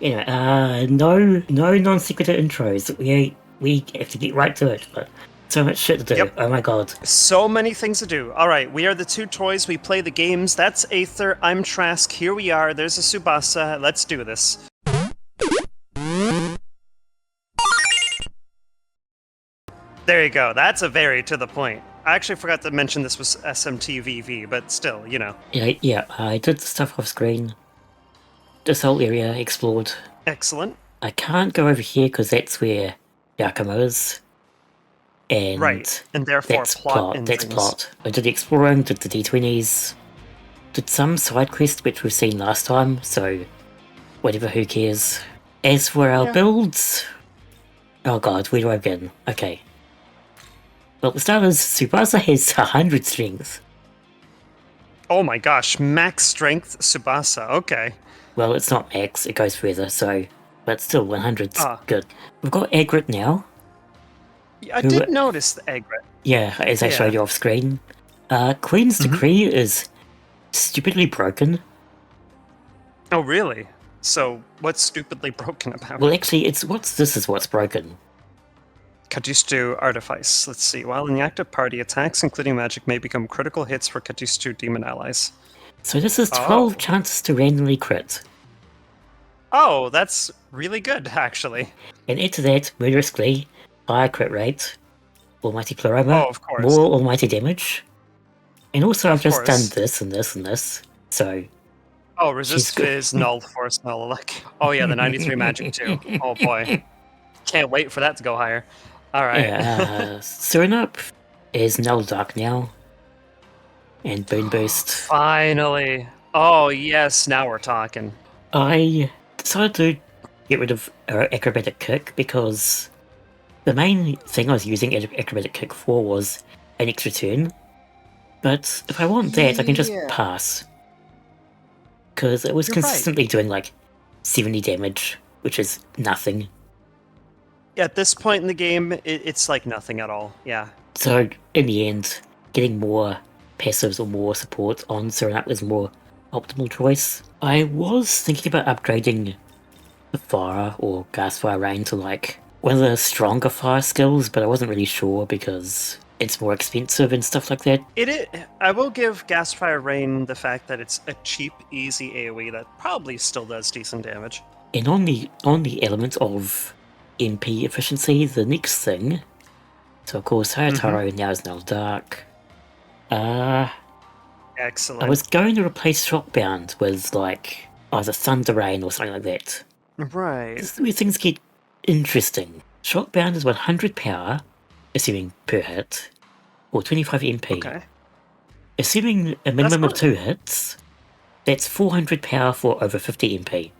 Anyway, no non-secretive intros. We have to get right to it, but so much shit to do. Yep. Oh my god. So many things to do. All right, we are the two toys. We play the games. That's Aether. I'm Trask. Here we are. There's a Tsubasa. Let's do this. There you go. That's a very to the point. I actually forgot to mention this was SMTVV, but still, you know. Yeah, I did stuff off screen. This whole area explored. Excellent. I can't go over here because that's where Yakumo is. And Right, and therefore that's plot and that's things. plot. I did the exploring, did the D20s, did some side quest which we've seen last time, so whatever, who cares. As for our builds, oh god, where do I begin? Okay. Well, the start is Tsubasa has 100 strength. Oh my gosh, max strength Tsubasa. Okay. Well, it's not max, it goes further, so, but still 100's Ah. good. We've got Agrit now. I did notice the Egret. Yeah, as I showed you off screen. Queen's Decree is stupidly broken. Oh, really? So, what's stupidly broken about Well, it? actually, this is what's broken. Katustu Artifice. Let's see. While in the active party, attacks, including magic, may become critical hits for Katustu demon allies. So this is 12 chances to randomly crit. Oh, that's really good, actually. And add to that, Murderous Glee, higher crit rate, Almighty Pleroma, Oh, of course. more almighty damage. And also I've just done course. this and this and this, so... Oh, resist fizz, null, force, null, elect. Oh yeah, the 93 magic too. Oh boy. Can't wait for that to go higher. Alright. Yeah, Surinap is null dark now. And Boon Boost. Finally. Oh yes, now we're talking. I decided to get rid of Acrobatic Kick because the main thing I was using Acrobatic Kick for was an extra turn. But if I want that, I can just pass. Because it was consistently doing like 70 damage, which is nothing. At this point in the game, it's like nothing at all, yeah. So in the end, getting more passives or more support on Surinap is more optimal choice. I was thinking about upgrading the fire or gas fire rain to like one of the stronger fire skills, but I wasn't really sure because it's more expensive and stuff like that. I will give Gasfire Rain the fact that it's a cheap, easy AoE that probably still does decent damage. And on the element of MP efficiency, the next thing, so of course Hayataro now is now dark. Excellent. I was going to replace Shockbound with like either Thunder Rain or something like that. Right. This is where things get interesting. Shockbound is 100 power, assuming per hit, or 25 MP. Okay. Assuming a minimum of 2 hits, that's 400 power for over 50 MP.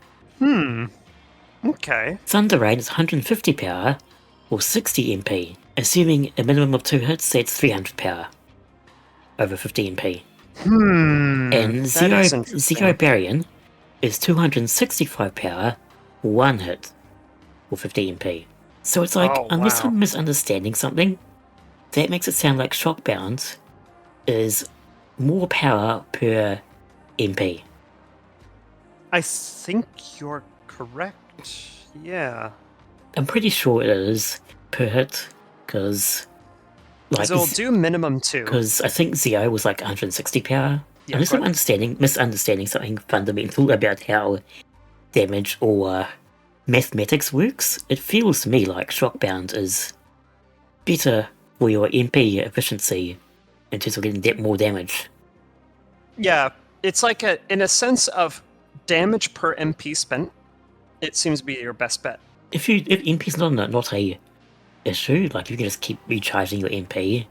Okay. Thunder Rain is 150 power, or 60 MP. Assuming a minimum of 2 hits, that's 300 power, over 50 MP. And Zero Barrier is 265 power, 1 hit, or 50 MP. So it's like, unless I'm misunderstanding something, that makes it sound like Shockbound is more power per MP. I think you're correct. Yeah. I'm pretty sure it is per hit, because... Like, so it'll do minimum 2. Because I think Zio was like 160 power. Yeah, Unless I'm misunderstanding something fundamental about how damage or mathematics works, it feels to me like Shockbound is better for your MP efficiency in terms of getting more damage. Yeah, it's like in a sense of damage per MP spent, it seems to be your best bet. If MP's not a issue, like you can just keep recharging your MP,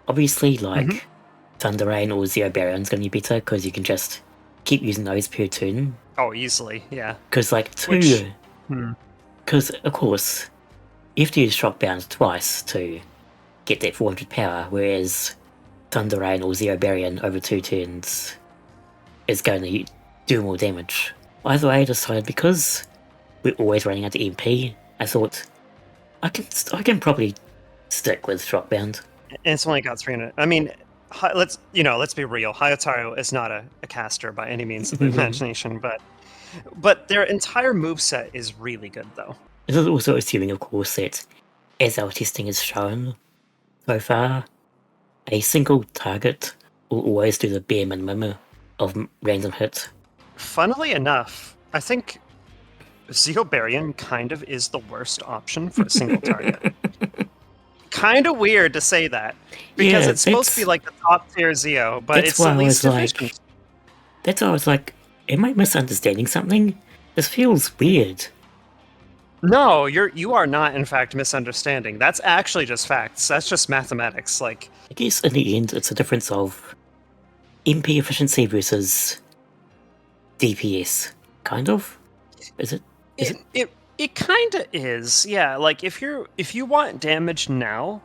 obviously like Thunder Rain or Zero Barrier is going to be better because you can just keep using those per turn. Oh, easily, yeah. Because like because of course you have to use Shockbound twice to get that 400 power, whereas Thunder Rain or Zero Barrier over 2 turns is going to do more damage. Either way, I decided because we're always running out of MP, I thought I can probably stick with Shockbound. And it's only got 300. I mean, let's be real. Hayataro is not a caster by any means of the imagination, but But their entire moveset is really good, though. This is also assuming, of course, that as our testing has shown so far, a single target will always do the bare minimum of random hits. Funnily enough, I think Zeobarian kind of is the worst option for a single target. Kind of weird to say that, because it's supposed to be like the top tier Zeo, but it's the least efficient. That's why I was like, am I misunderstanding something? This feels weird. No, you are not, in fact, misunderstanding. That's actually just facts. That's just mathematics. Like, I guess in the end, it's a difference of MP efficiency versus DPS, kind of. Is it? It kind of is. Yeah. Like, if you want damage now,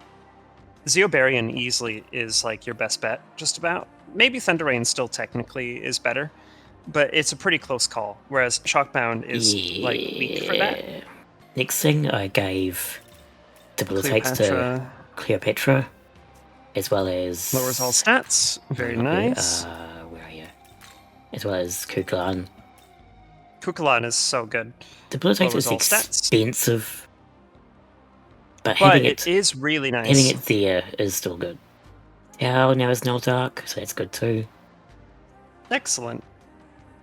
Zeobarian easily is like your best bet. Just about. Maybe Thunder Rain still technically is better, but it's a pretty close call. Whereas Shockbound is like weak for that. Next thing I gave debilitates to Cleopatra, as well as lowers all stats. Very nice. Where are you? As well as Kukulkan. Kukulkan is so good. Debilitate is expensive, but it is really nice. Having it there is still good. Tau now is Null Dark, so that's good too. Excellent.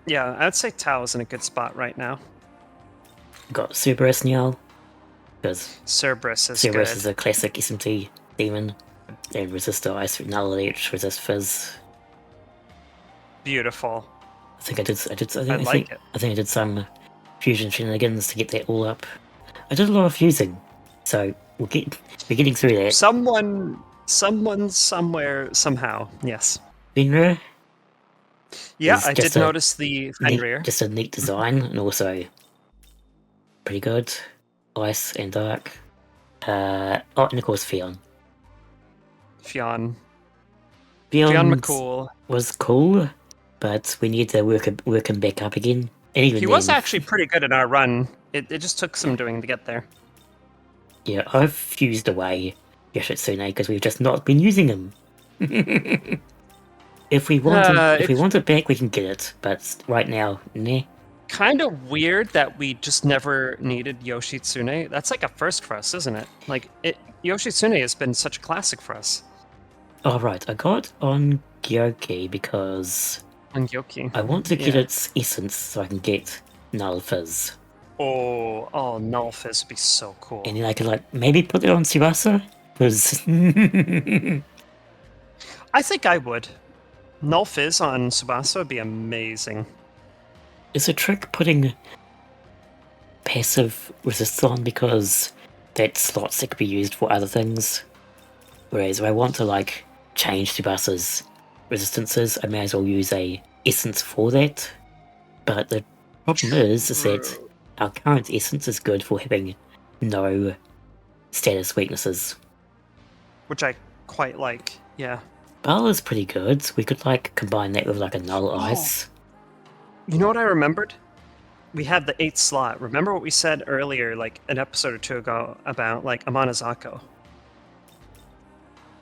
Yeah, I'd say Tau is in a good spot right now. Got Cerberus now, because Cerberus is a classic SMT demon, and resist the ice, null leech, resist fizz. Beautiful. I think I did some fusion shenanigans to get that all up. I did a lot of fusing, so we're getting through that. Someone, somewhere, somehow. Yes. Fenrir. Yeah, I did notice the Fenrir. Just a neat design, and also pretty good. Ice and dark. And of course Fionn. Fionn McCool was cool, but we need to work him back up again. And even he was actually pretty good in our run. It just took some doing to get there. Yeah, I've fused away Yoshitsune because we've just not been using him. If we want it back, we can get it, but right now, nah. Kind of weird that we just never needed Yoshitsune. That's like a first for us, isn't it? Like, Yoshitsune has been such a classic for us. Oh, right. I got on Gyoki because I want to get its essence so I can get Null Fizz. Oh, Null Fizz would be so cool. And then I could, maybe put it on Tsubasa? Because I think I would. Null Fizz on Tsubasa would be amazing. It's a trick putting passive resists on because that slots that could be used for other things. Whereas if I want to change Tsubasa's resistances, I may as well use a essence for that. But the problem is that our current essence is good for having no status weaknesses. Which I quite like, yeah. Bal is pretty good. We could combine that with a null ice. You know what I remembered? We had the 8th slot. Remember what we said earlier, an episode or two ago, about Amanazako?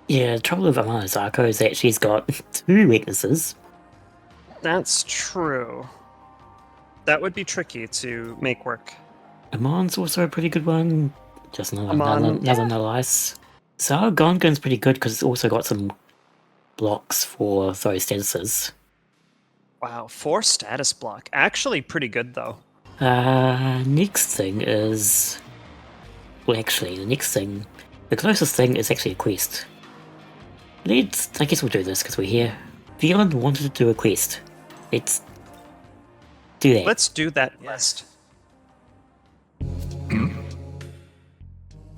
Yeah, the trouble with Amanazako is that she's got 2 weaknesses. That's true. That would be tricky to make work. Amon's also a pretty good one. Just another null ice. So our Gongon's pretty good because it's also got some blocks for those statuses. Wow, 4 status block. Actually pretty good, though. Next thing is... Well, actually, the closest thing is actually a quest. I guess we'll do this because we're here. Fionn wanted to do a quest. Let's do that. Let's do that quest.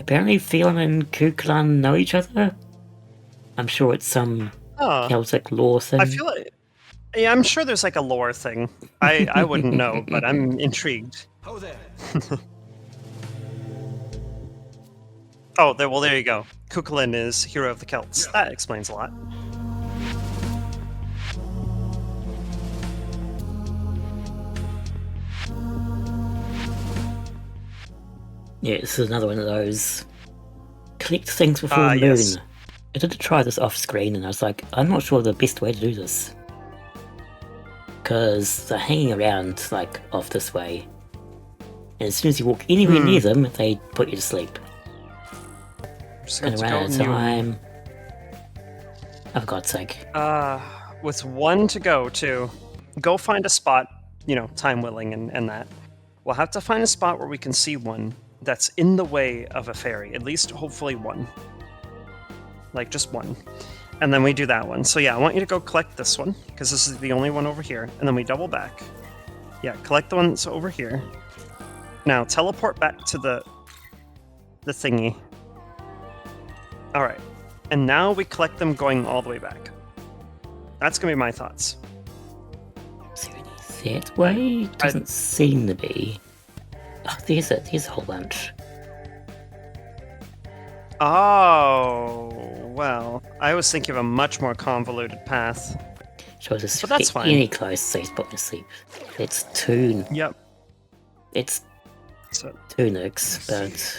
Apparently Fionn and Kukulkan know each other. I'm sure it's some Celtic lore thing. I feel like... Yeah, I'm sure there's a lore thing. I wouldn't know, but I'm intrigued. Oh, there. There you go. Kukulkan is Hero of the Celts. That explains a lot. Yeah, this is another one of those collect things before the moon. Yes. I did try this off screen and I was like, I'm not sure the best way to do this. because they're hanging around, like, off this way. And as soon as you walk anywhere near them, they put you to sleep. Just Gonna run out of time. Oh, for God's sake. With 1 to go, too. Go find a spot, you know, time willing and that. We'll have to find a spot where we can see one that's in the way of a fairy. At least, hopefully, 1. Like, just 1. And then we do that one. So yeah, I want you to go collect this one, because this is the only one over here. And then we double back. Yeah, collect the one that's over here. Now, teleport back to the thingy. Alright. And now we collect them going all the way back. That's going to be my thoughts. That way? Doesn't seem to be. Oh, there's a whole bunch. Oh, well. I was thinking of a much more convoluted path. So just but that's fine. Any close, so he's put me to sleep. It's 2. Yep. It's 2 nooks, but...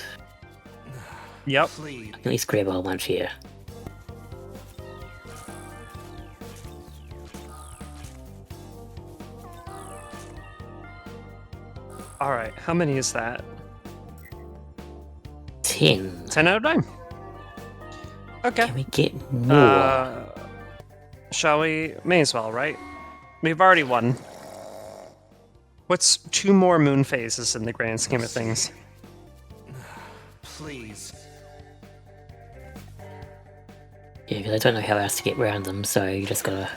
Yep. I can at least grab a whole bunch here. Alright, how many is that? 10. 10 out of 9. Okay. Can we get more? Shall we? May as well, right? We've already won. What's 2 more moon phases in the grand scheme of things? Please. Yeah, because I don't know how else to get around them, so you just gotta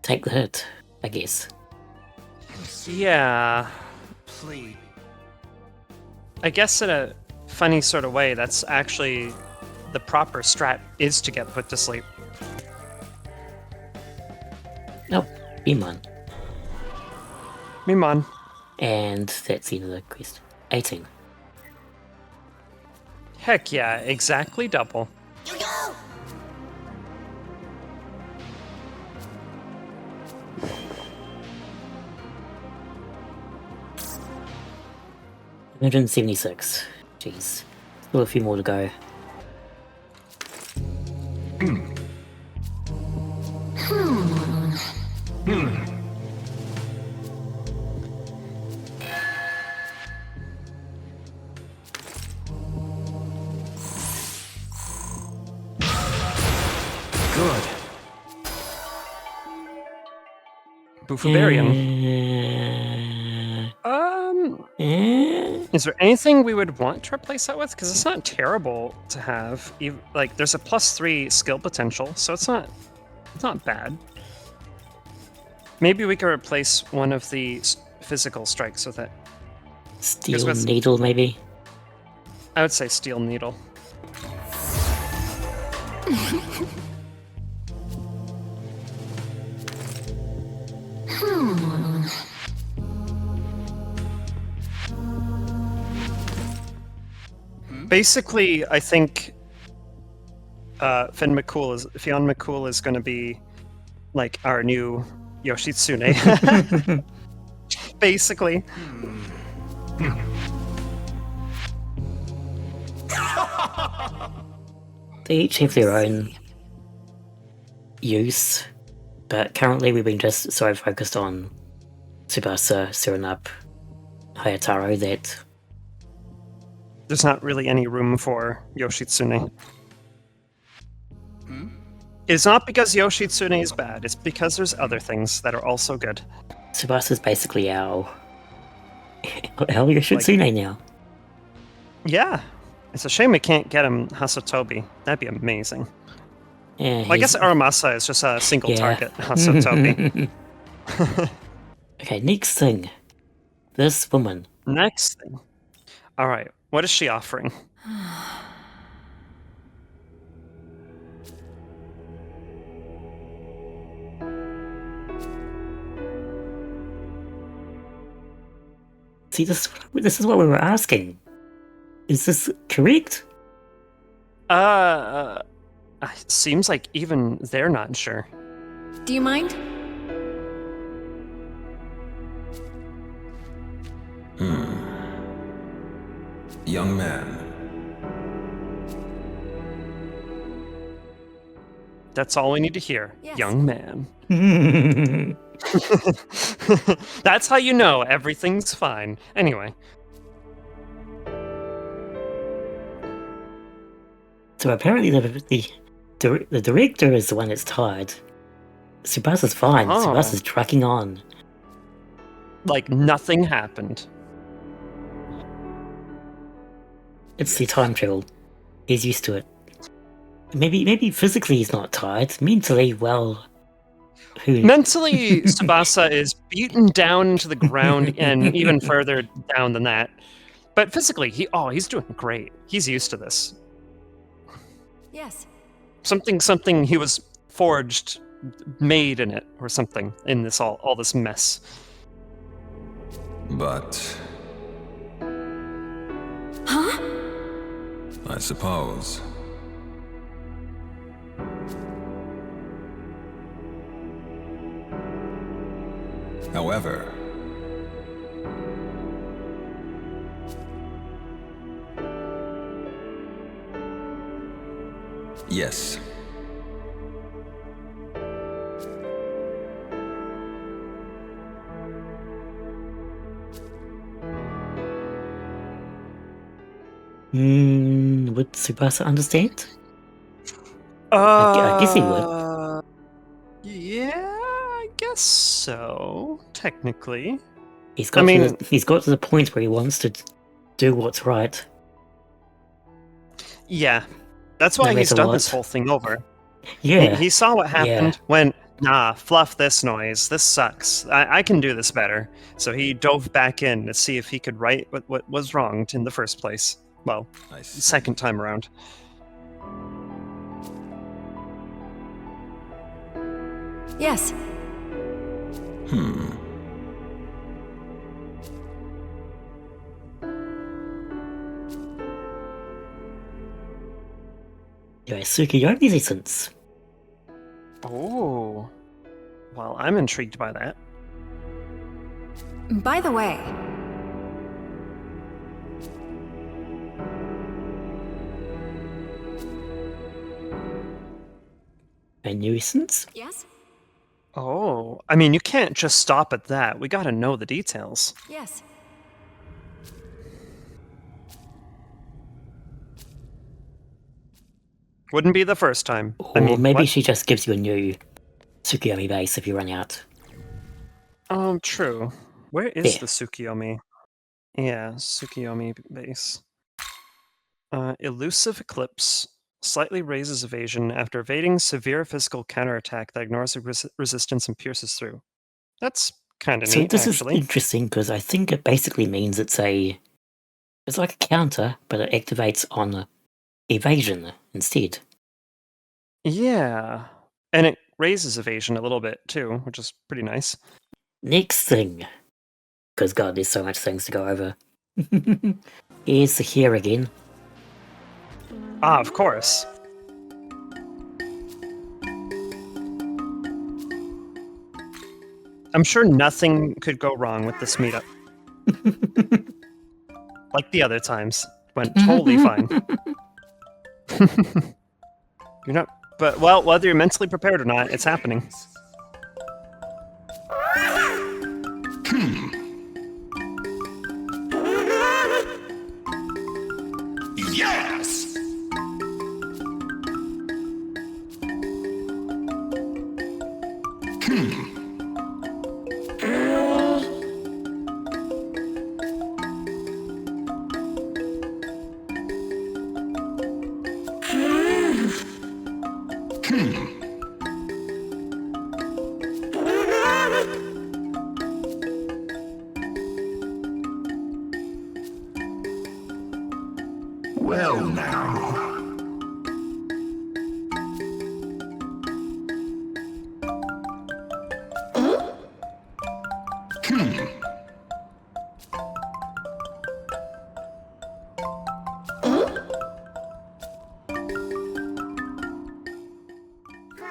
take the hit, I guess. Yeah. Please. I guess in a funny sort of way, that's actually the proper strat is to get put to sleep. Nope, Bimon. Mimon. And that's the end of the quest. 18. Heck yeah, exactly double. Yo-yo! 176. Jeez. Still a few more to go. Good. Boofabarian. Is there anything we would want to replace that with? Because it's not terrible to have. Like, there's a +3 skill potential, so it's not bad. Maybe we could replace one of the physical strikes with it. Steel needle, maybe? I would say steel needle. Basically, I think Fionn McCool is going to be like our new Yoshitsune. Basically. They each have their own use, but currently we've been just so focused on Tsubasa, Serenap, Hayataro that there's not really any room for Yoshitsune. It's not because Yoshitsune is bad, it's because there's other things that are also good. Tsubasa's basically our Yoshitsune now. Yeah. It's a shame we can't get him Hasotobi. That'd be amazing. Yeah, well, I guess Aramasa is just a single target Hasotobi. Okay, next thing. This woman. Next thing. Alright, what is she offering? See, this is what we were asking. Is this correct? Seems like even they're not sure. Do you mind? Young man. That's all we need to hear. Yes. Young man. That's how you know everything's fine. Anyway. So apparently the director is the one that's tired. Tsubasa's fine. Oh. Tsubasa's trucking on. Like nothing happened. It's the time travel. He's used to it. Maybe physically he's not tired. Mentally, well, who? Mentally, Tsubasa is beaten down into the ground and even further down than that. But physically, he's doing great. He's used to this. Yes. Something he was forged, made in it, or something in this all this mess. But Huh? I suppose. However, yes. Would Tsubasa understand? I guess he would. Yeah, I guess so. Technically. He's got to the point where he wants to do what's right. Yeah. That's why No he's matter done what. this whole thing over. Yeah. He saw what happened, Yeah. went, nah, fluff this noise. This sucks. I can do this better. So he dove back in to see if he could right what was wrong in the first place. Well, I see. second time around. Yes. Tsukuyomi's essence. Oh. Well, I'm intrigued by that. By the way, A new essence? yes? Oh. I mean, you can't just stop at that. We gotta know the details. Yes. Wouldn't be the first time. Or maybe what? she just gives you a new Tsukuyomi base if you run out. True. Where is There. the Tsukiyomi? Yeah, Tsukiyomi base. Elusive Eclipse. Slightly raises evasion after evading severe physical counterattack that ignores the resistance and pierces through. That's kind of So neat, this actually. is interesting because I think it basically means it's like a counter, but it activates on evasion instead. Yeah. And it raises evasion a little bit, too, which is pretty nice. Next thing. Because God, there's so much things to go over. Here's the here again. Ah, of course. I'm sure nothing could go wrong with this meetup. Like the other times. Went totally fine. You're not... But, well, whether you're mentally prepared or not, it's happening. Yes! Well now.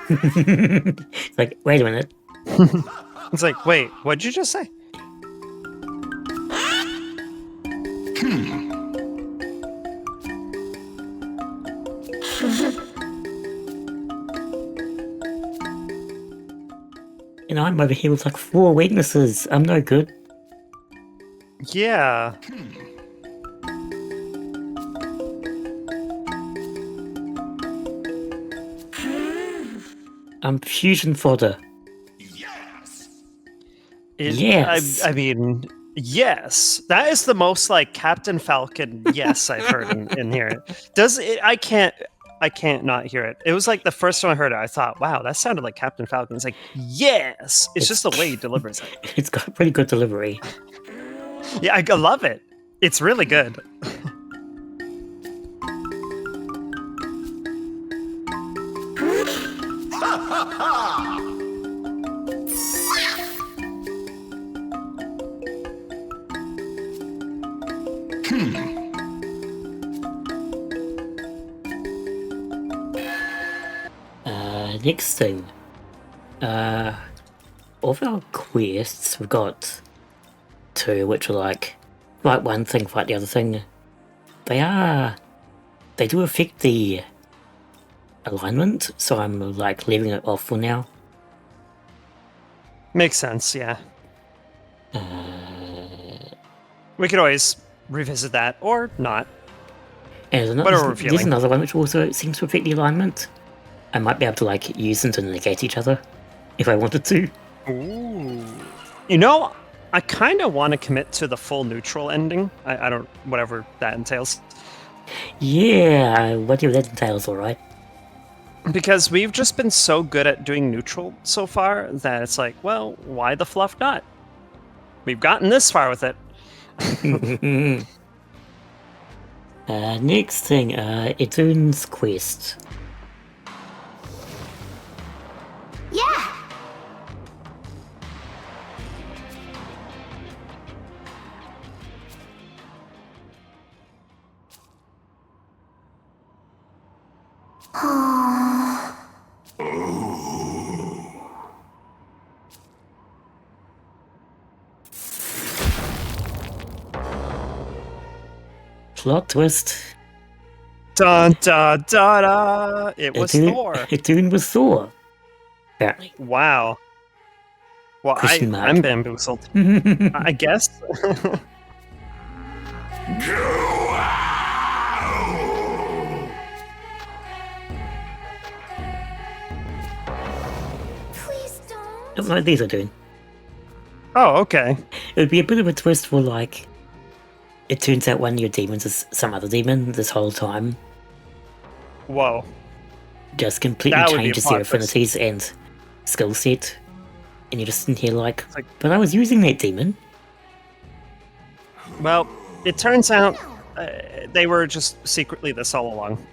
It's like, wait a minute. It's like, wait, what'd you just say? And I'm over here with like 4 weaknesses. I'm no good. Yeah. I'm fusion fodder. Yes. Yes. I mean, yes. That is the most like Captain Falcon yes I've heard in here. Does it? I can't not hear it. It was like the first time I heard it, I thought, wow, that sounded like Captain Falcon. It's like, yes. It's just the way he delivers it. It's got pretty good delivery. Yeah, I love it. It's really good. Next thing. Of our quests, we've got 2, which are like, fight one thing, fight the other thing. They do affect the alignment, so I'm like leaving it off for now. Makes sense, yeah. We could always revisit that, or not. And Whatever we're there's feeling. another one which also seems to affect the alignment. I might be able to like use them to negate each other, if I wanted to. Ooh. You know, I kind of want to commit to the full neutral ending. I don't, whatever that entails. Yeah, whatever that entails, alright. Because we've just been so good at doing neutral so far that it's like, well, why the fluff not? We've gotten this far with it. Next thing, Idun's quest. Yeah! Plot twist. Dun dun dun dun! It was Thor. Idun was Thor. Apparently. Wow. Well, Question mark. I'm bamboozled. I guess. Please don't. Don't know what these are doing. Oh, okay. It would be a bit of a twist for like, it turns out one of your demons is some other demon this whole time. Whoa. Just completely That would be a changes plot their twist. affinities and skill set. And you're just in here like, like- but I was using that demon. Well, it turns out they were just secretly this all along.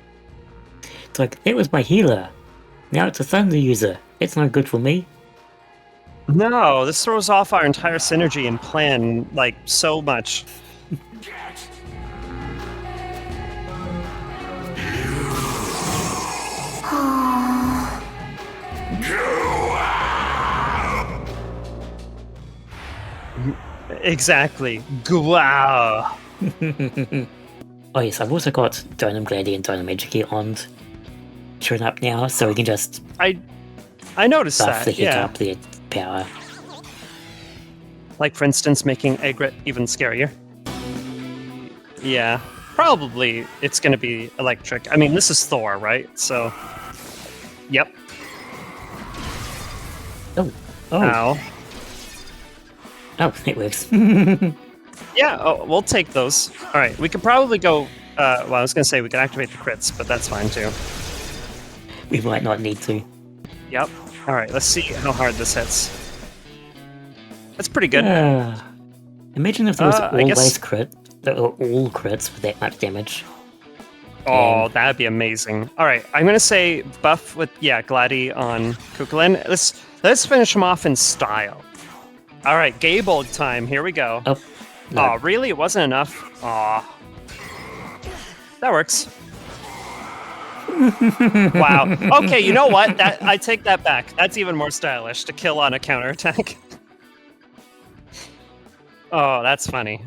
It's like, that was my healer. Now it's a thunder user. That's not good for me. No, this throws off our entire synergy and plan, like, so much. Exactly. Wow. Oh yes, I've also got Dynam Gladi and Dynam Educate on showing up now, so we can just I noticed buff the that, heck yeah. up their power. Like, for instance, making Egret even scarier. Yeah. Probably it's going to be electric. I mean, this is Thor, right? So, yep. Oh, Ow. oh, it works. Yeah, we'll take those. All right, we could probably go... well, I was going to say we could activate the crits, but that's fine, too. We might not need to. Yep. All right, let's see how hard this hits. That's pretty good. Imagine if there was I guess- always crit, that were all crits with that much damage. Oh, that'd be amazing. All right, I'm going to say buff with, Gladi on Kukulin. Let's finish him off in style. All right, Gaybold time. Here we go. Oh, no. Oh, really? It wasn't enough? Aw. That works. Wow. Okay, you know what? I take that back. That's even more stylish to kill on a counterattack. Oh, that's funny.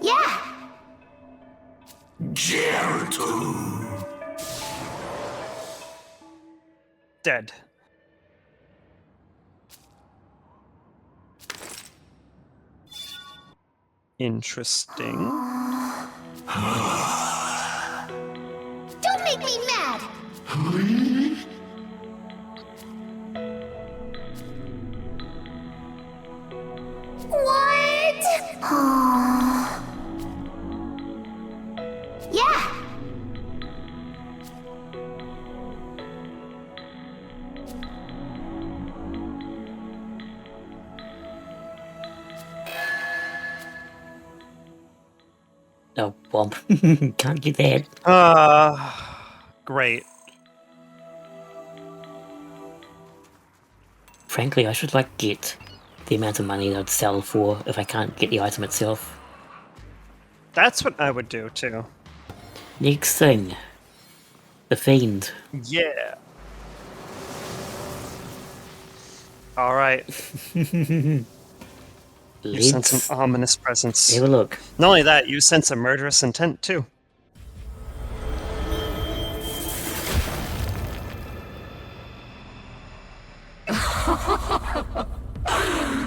Yeah. Dead. Interesting. Don't make me mad. What? Yeah. Oh, Bob. Can't do that. Great. Frankly, I should get the amount of money that I'd sell for if I can't get the item itself. That's what I would do too. Next thing. The Fiend. Yeah. All right. You sense Let's some ominous presence. have a look. Not only that, you sense a murderous intent too.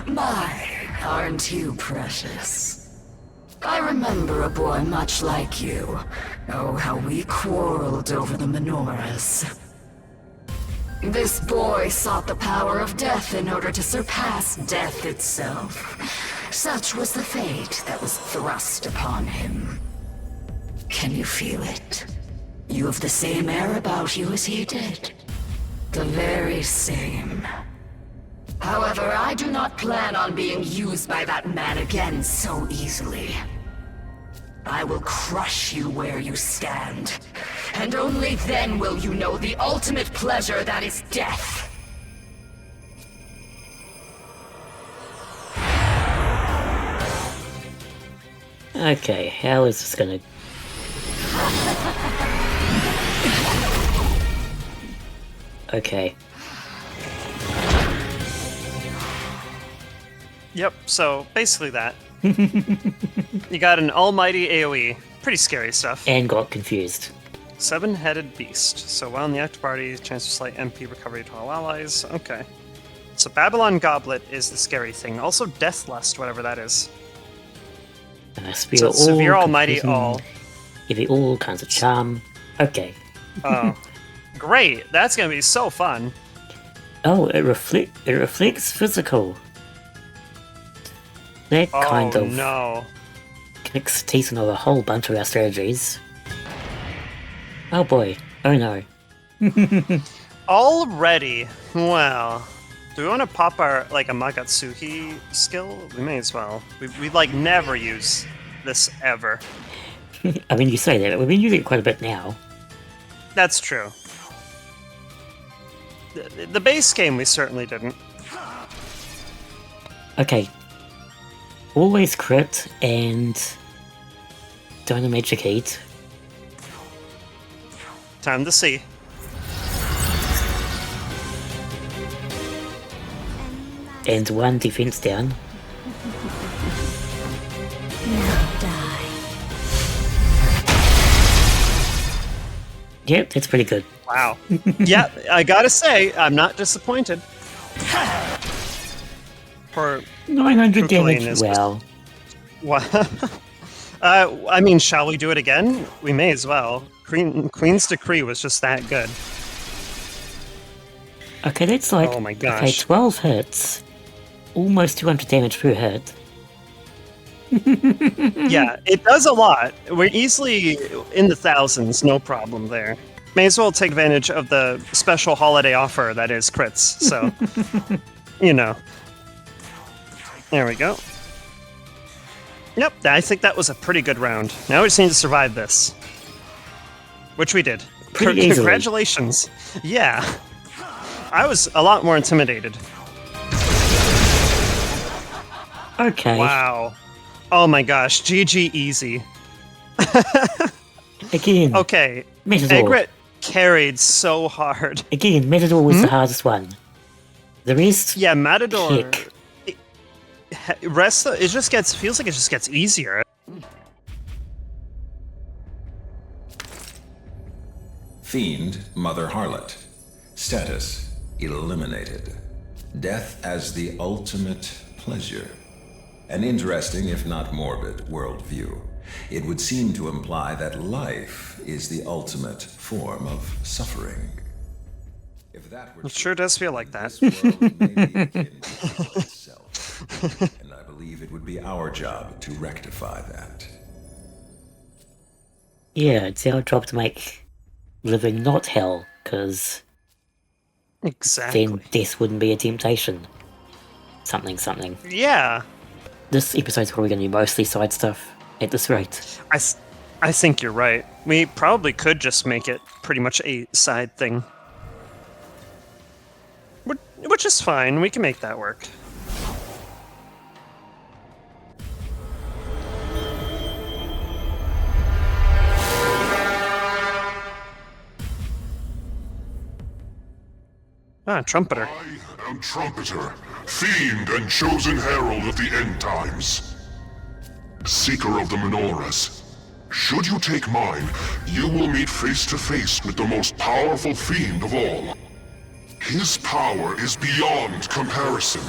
My, aren't you precious? I remember a boy much like you. Oh, how we quarreled over the menorahs. This boy sought the power of death in order to surpass death itself. Such was the fate that was thrust upon him. Can you feel it? You have the same air about you as he did. The very same. However, I do not plan on being used by that man again so easily. I will crush you where you stand, and only then will you know the ultimate pleasure that is death. Okay, how is this gonna... Okay. Yep, so basically that. You got an almighty AoE. Pretty scary stuff. And got confused. 7-headed beast. So while in the active party, chance for slight MP recovery to all allies. Okay. So Babylon Goblet is the scary thing. Also Deathlust, whatever that is. Spear all, severe almighty confusing, all. Heavy all, kinds of charm. Okay. Oh. Great. That's gonna be so fun. Oh, it reflects physical. That kind of no. kicks teeth into a whole bunch of our strategies. Oh boy. Oh no. Already. Well. Do we want to pop our, a Magatsuhi skill? We may as well. We never use this ever. I mean, you say that, but we've been using it quite a bit now. That's true. The base game, we certainly didn't. Okay. Always crit and Dynamagicate. Time to see. And 1 defense down. Yep, that's pretty good. Wow. Yeah, I gotta say, I'm not disappointed. For 900 damage, is well. I mean, shall we do it again? We may as well. Queen's Decree was just that good. Okay, that's like... Oh my gosh. Okay, 12 hits. Almost 200 damage per hit. Yeah, it does a lot. We're easily in the thousands, no problem there. May as well take advantage of the special holiday offer that is crits, so... you know. There we go. Yep, I think that was a pretty good round. Now we just need to survive this. Which we did. Pretty easily. Congratulations. Yeah. I was a lot more intimidated. Okay. Wow. Oh my gosh, GG easy. Again. Okay, Matador. Egret carried so hard. Again, Matador was the hardest one. The rest... Yeah, Matador... Kick. rest. It just feels like it just gets easier. Fiend, Mother Harlot. Status, eliminated. Death as the ultimate pleasure. An interesting, if not morbid, worldview. It would seem to imply that life is the ultimate form of suffering. If that were It sure does feel like that. this world may be akin to itself. And I believe it would be our job to rectify that. Yeah, it's our job to make living not hell, because Exactly. then death wouldn't be a temptation. Something. Yeah. This episode's probably going to be mostly side stuff at this rate. I think you're right. We probably could just make it pretty much a side thing. Which is fine. We can make that work. Trumpeter. I am Trumpeter, fiend and chosen herald of the end times. Seeker of the menorahs. Should you take mine, you will meet face to face with the most powerful fiend of all. His power is beyond comparison.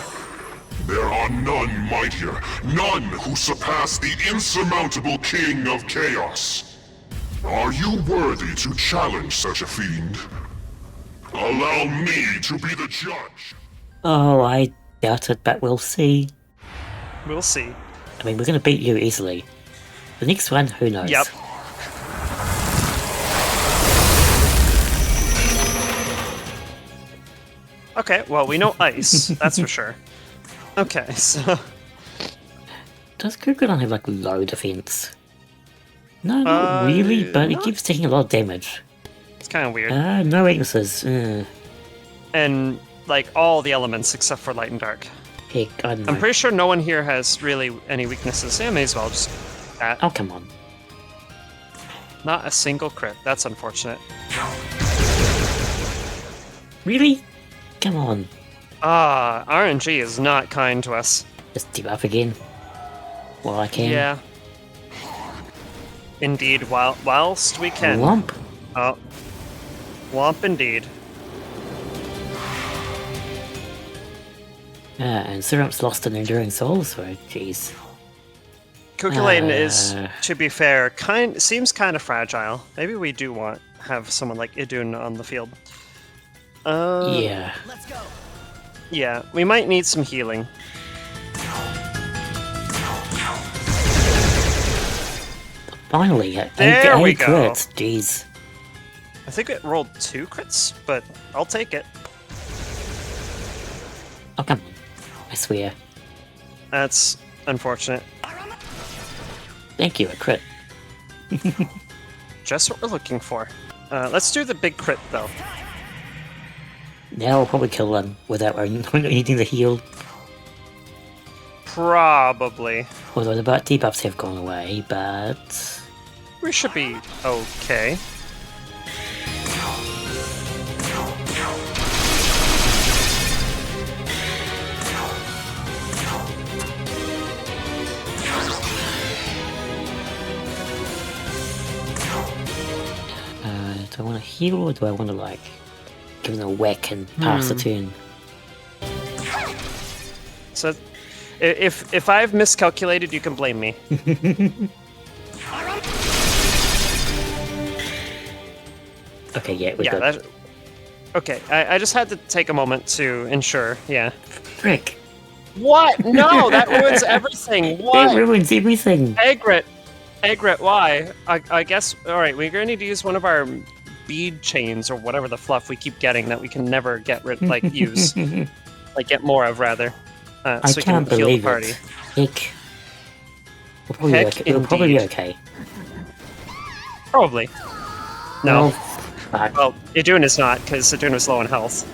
There are none mightier, none who surpass the insurmountable King of Chaos. Are you worthy to challenge such a fiend? Allow me to be the judge. Oh, I doubt it, but we'll see. We'll see. I mean, we're going to beat you easily. The next one, who knows? Yep. Okay, well, we know ice, that's for sure. Okay, so... Does Kukulkan have, like, low defense? No, not really, but it keeps taking a lot of damage. It's kind of weird. No weaknesses. And, like, all the elements except for light and dark. Heck, I don't know. I'm pretty sure no one here has really any weaknesses. Yeah, may as well just... that. Oh, come on. Not a single crit. That's unfortunate. Really? Come on. RNG is not kind to us. Just debuff again. While I can. Yeah. Indeed, whilst we can. Womp. Oh. Womp indeed. And Syrup's lost an enduring soul, so jeez. Kukuladen is, to be fair, seems kind of fragile. Maybe we do have someone like Idun on the field. Yeah. Yeah, we might need some healing. Finally, There we go. crits, jeez. I think it rolled 2 crits, but I'll take it. Oh, come on. I swear. That's unfortunate. Thank you, a crit. Just what we're looking for. Let's do the big crit, though. Now I'll probably kill them without needing the heal. Probably. Although the debuffs have gone away, but... We should be okay. Do I want to heal or do I want to, like, give them a whack and pass the turn? So, if I've miscalculated, you can blame me. Okay, yeah, we're good. Okay, I just had to take a moment to ensure, yeah. Frick. What? No, that ruins everything. What? That ruins everything. Egret, why? I guess, alright, we're gonna need to use one of our bead chains or whatever the fluff we keep getting that we can never get use. Like, get more of, rather. So I we can't can heal the believe party. it. Heck. We'll probably be okay. Probably. No. Well, fuck. Well, Idun is not, because Idun was low in health.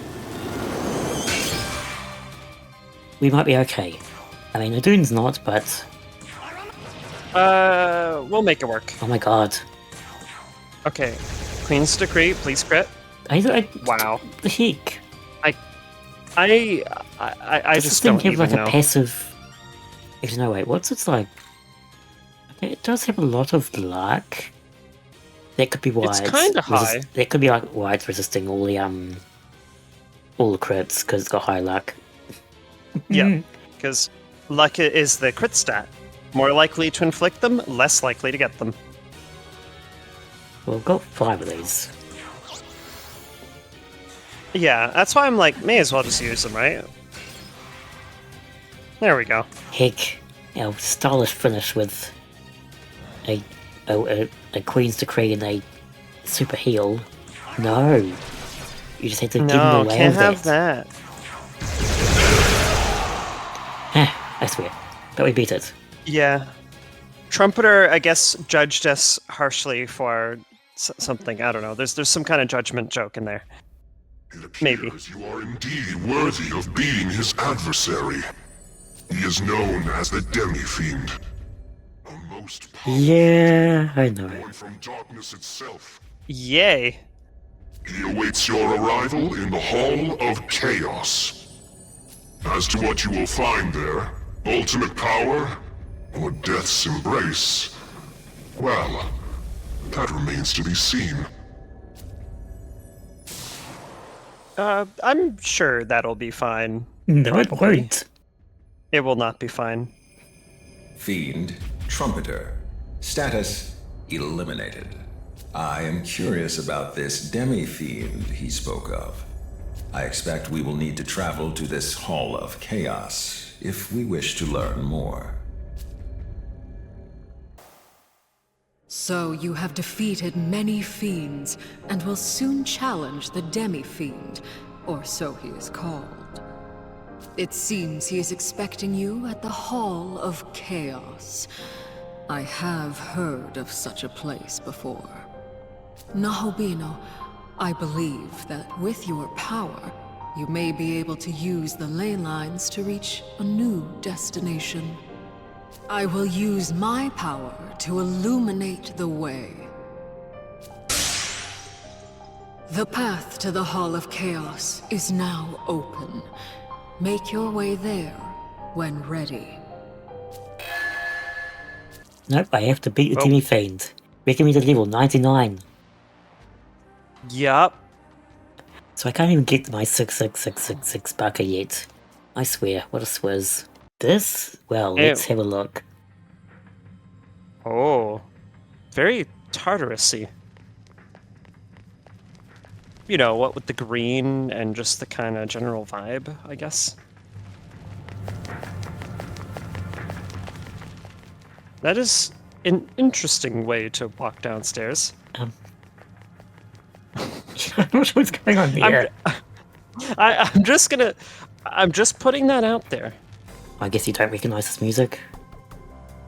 We might be okay. I mean, Idun's not, but... We'll make it work. Oh my god. Okay. Queen's Decree, please crit. Wow. The heck? I Does just this thing don't have even like know. a passive Actually, no, wait, what's its like? Okay, it does have a lot of luck. That could be why It's kinda high. That could be like why it's resisting all the crits, because it's got high luck. Yeah, because luck is the crit stat. More likely to inflict them, less likely to get them. Well, I've got 5 of these. Yeah, that's why I'm like, may as well just use them, right? There we go. Heck, our stylish finish with a Queen's Decree and a super heal. No, you just have to give them No, away. can't have that. I swear, but we beat it. Yeah. Trumpeter, I guess, judged us harshly for something. I don't know. There's some kind of judgment joke in there. It appears Maybe. you are indeed worthy of being his adversary. He is known as the Demi-Fiend. A most powerful Yeah, I know. born from darkness itself. Yay. He awaits your arrival in the Hall of Chaos. As to what you will find there, ultimate power or death's embrace, well, that remains to be seen. I'm sure that'll be fine. No, it won't. It will not be fine. Fiend, Trumpeter. Status, eliminated. I am curious about this Demi-Fiend he spoke of. I expect we will need to travel to this Hall of Chaos if we wish to learn more. So you have defeated many fiends, and will soon challenge the Demi-Fiend, or so he is called. It seems he is expecting you at the Hall of Chaos. I have heard of such a place before. Nahobino, I believe that with your power, you may be able to use the ley lines to reach a new destination. I will use my power to illuminate the way. The path to the Hall of Chaos is now open. Make your way there when ready. Nope, I have to beat the Demi-Fiend. Recommended level 99. Yup. So I can't even get my 66666 Baka yet. I swear, what a swizz. This? Well, let's have a look. Oh. Very Tartarus-y. You know, what with the green and just the kind of general vibe, I guess. That is an interesting way to walk downstairs. I'm not sure what's going on here. I'm just putting that out there. I guess you don't recognize this music.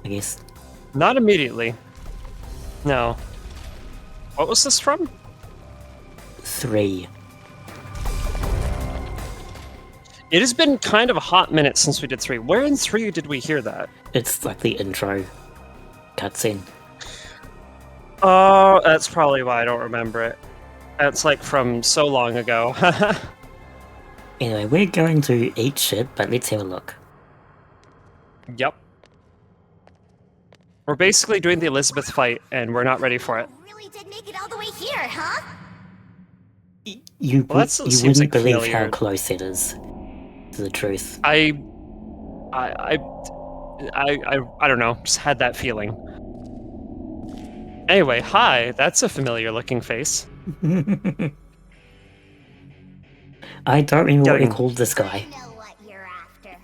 I guess. Not immediately. No. What was this from? 3. It has been kind of a hot minute since we did 3. Where in 3 did we hear that? It's like the intro cutscene. Oh, that's probably why I don't remember it. That's like from so long ago. Anyway, we're going to eat shit, but let's have a look. Yep. We're basically doing the Elizabeth fight, and we're not ready for it. You really did make it all the way here, huh? You Well, that you seems wouldn't like believe how familiar. close it is to the truth. I don't know. Just had that feeling. Anyway, hi. That's a familiar looking face. I don't remember what Getting- we called this guy. I know what you're after.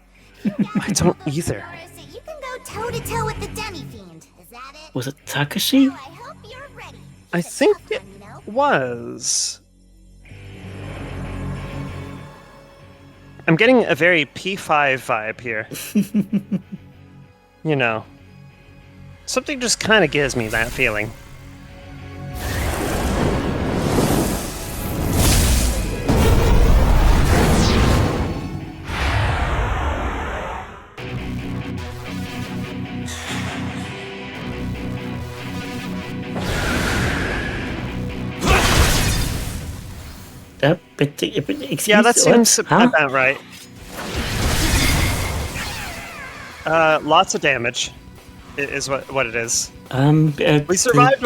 I don't either. You can go toe to toe with the Demi-Fiend. Is that it? Was it Takashi? I hope you're ready. I think it You know? was. I'm getting a very P5 vibe here. You know. Something just kind of gives me that feeling. Excuse Yeah, that what? seems Huh? about right. Lots of damage is what it is. We survived.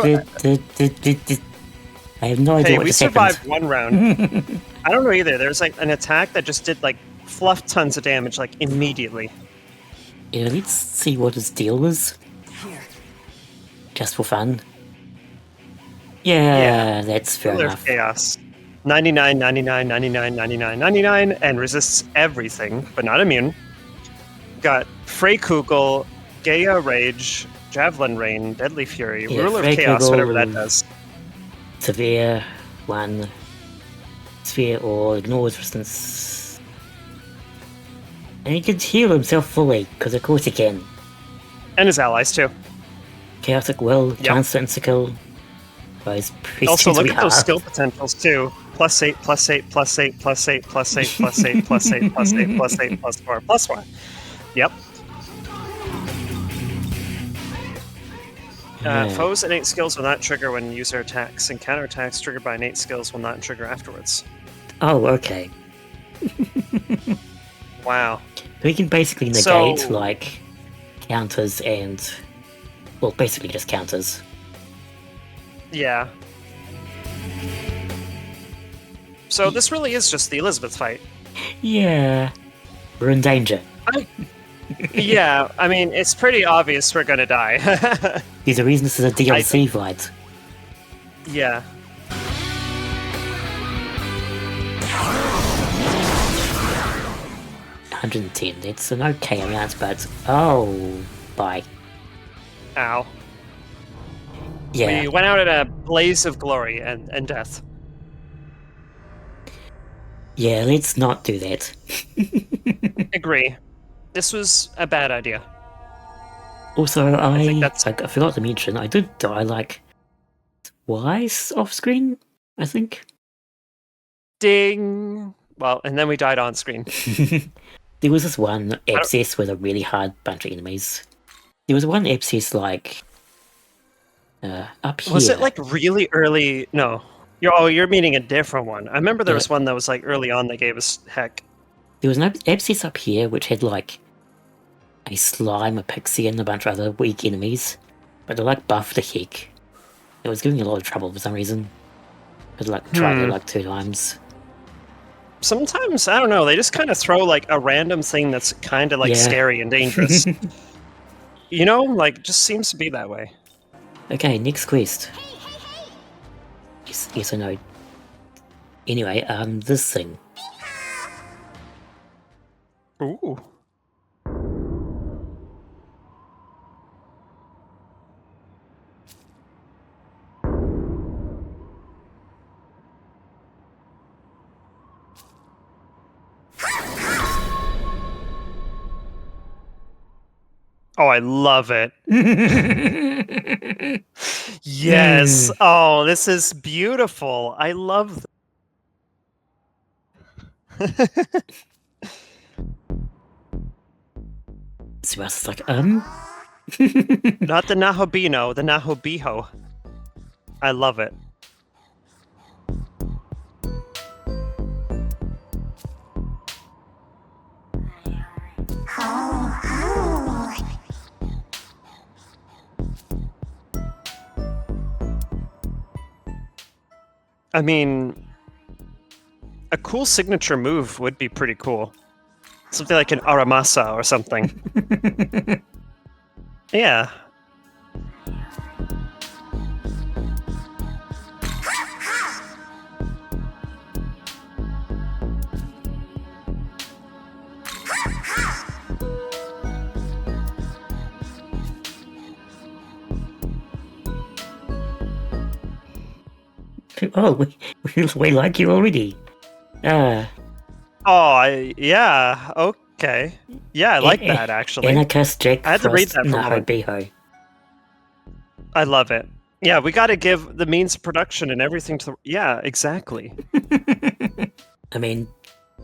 I have no idea Hey, what we just survived happened. one round. I don't know either. There's like an attack that just did like fluff tons of damage like immediately. Yeah, let's see what his deal was. Just for fun. Yeah, that's fair Pillar enough. of Chaos. 99, 99, 99, 99, 99, and resists everything, but not immune. Got Freykugel, Gaia Rage, Javelin Rain, Deadly Fury, Yeah, Ruler of Chaos, Freykugel, whatever that does. Severe, 1. Sphere or ignore resistance. And he can heal himself fully, because of course he can. And his allies too. Chaotic Will, Yep. Chance to Encircle. Guys, Also, look at those skill potentials too. +8, +8, +8, +8, +8, +8, +8, +8, +8, +4, +1. Yep. Foes' innate skills will not trigger when user attacks, and counterattacks triggered by innate skills will not trigger afterwards. Oh, okay. Wow. We can basically negate, So- like, counters and... Well, basically just counters. Yeah. So this really is just the Elizabeth fight. Yeah. We're in danger. Yeah, I mean, it's pretty obvious we're gonna die. There's a reason this is a DLC fight. Yeah. $110, that's an okay amount, but... Oh, bye. Ow. Yeah. We went out in a blaze of glory and death. Yeah, let's not do that. Agree. This was a bad idea. Also, think that's- I forgot to mention, I did die, like, twice off-screen, I think. Ding! Well, and then we died on screen. There was this one abscess with a really hard bunch of enemies. There was one abscess, like, up here. Was it like really early? No. You're meaning a different one. I remember there was one that was like early on that gave us heck. There was an abscess up here which had, like, a slime, a pixie, and a bunch of other weak enemies. But they, like, buffed the heck. It was giving me a lot of trouble for some reason. I'd, like, tried it, like, 2 times. Sometimes, I don't know, they just kind of throw like a random thing that's kind of like Yeah. scary and dangerous. You know, like, just seems to be that way. Okay, next quest. Yes or no? Anyway, this thing. Ooh. Oh, I love it. Yes. Oh, this is beautiful. I love Sebastian's like, Not the Nahobino, the Nahobiho. I love it. I mean, a cool signature move would be pretty cool. Something like an Aramasa or something. Yeah. oh, we like you already. Oh, yeah. Okay. Yeah, I like that actually. Anarchist Jack I had to read that for a moment. Nahobiho. I love it. Yeah, we got to give the means of production and everything to. Yeah, exactly. I mean,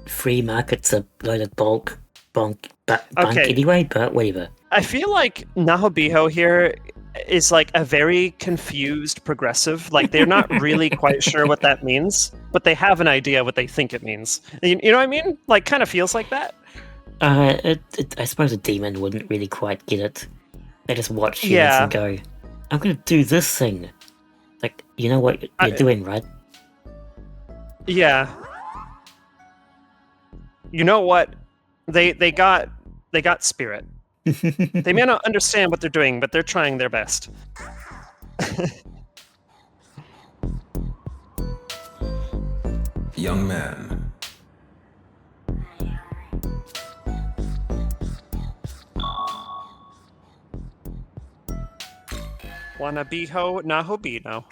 free markets are loaded bunk Okay. anyway, but whatever. I feel like Nahobiho here is like a very confused progressive. Like they're not really quite sure what that means, but they have an idea what they think it means. You know what I mean? Like kind of feels like that. I suppose a demon wouldn't really quite get it. They just watch humans Yeah. and go, I'm gonna do this thing. Like, you know what you're doing, right? Yeah. You know what? They got spirit. They may not understand what they're doing, but they're trying their best. Young man. Wanna be ho, na ho be no.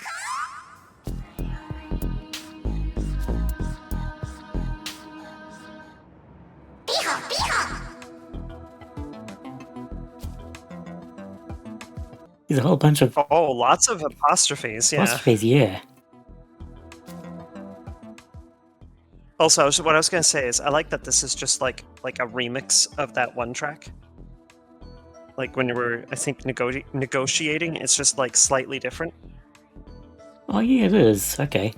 There's a whole bunch of Oh, lots of apostrophes, yeah. apostrophes, yeah. Also, what I was gonna say is, I like that this is just like a remix of that one track. Like when you were, I think, negotiating, it's just like slightly different. Oh yeah, it is. Okay.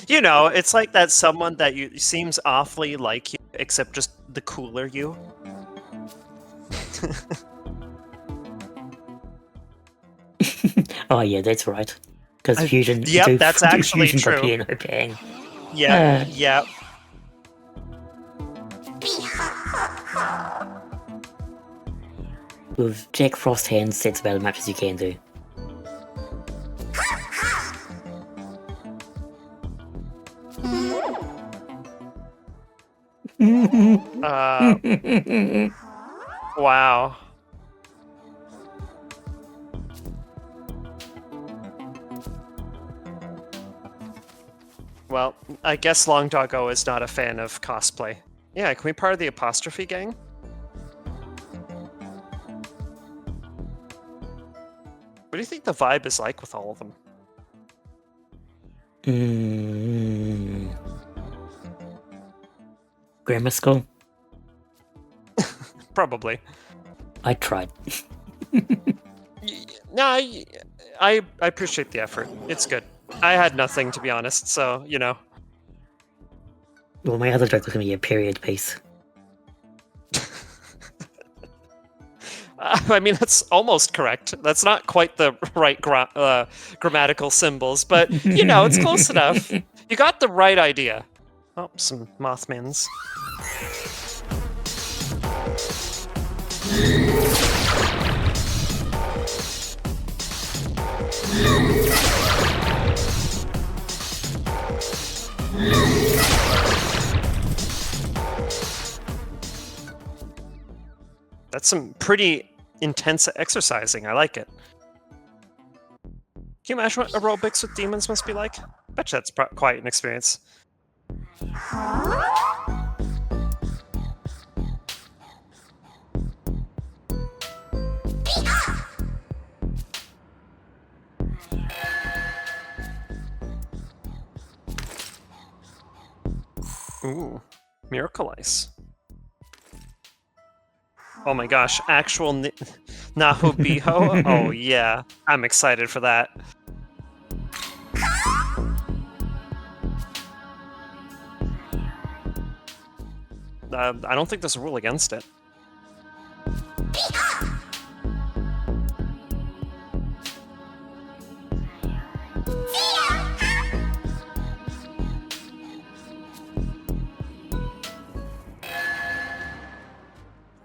You know, it's like that someone that seems awfully like you, except just the cooler you. Oh yeah, that's right. Because fusion. Yep, that's actually fusion true. for piano pang. Yeah, yeah. With Jack Frost hands, that's about as much as you can do. Wow. Well, I guess Long Doggo is not a fan of cosplay. Yeah, can we part of the apostrophe gang? What do you think the vibe is like with all of them? Grammar school? Probably. I tried. No, I appreciate the effort. It's good. I had nothing, to be honest, so, you know. Well, my other joke was going to be a period piece. I mean, that's almost correct. That's not quite the right grammatical symbols, but, you know, it's close enough. You got the right idea. Oh, some Mothmans. That's some pretty intense exercising. I like it. Can you imagine what aerobics with demons must be like? Bet you that's quite an experience. Ooh, Miracle Ice. Oh my gosh, actual Nahubiho? Oh yeah, I'm excited for that. I don't think there's a rule against it.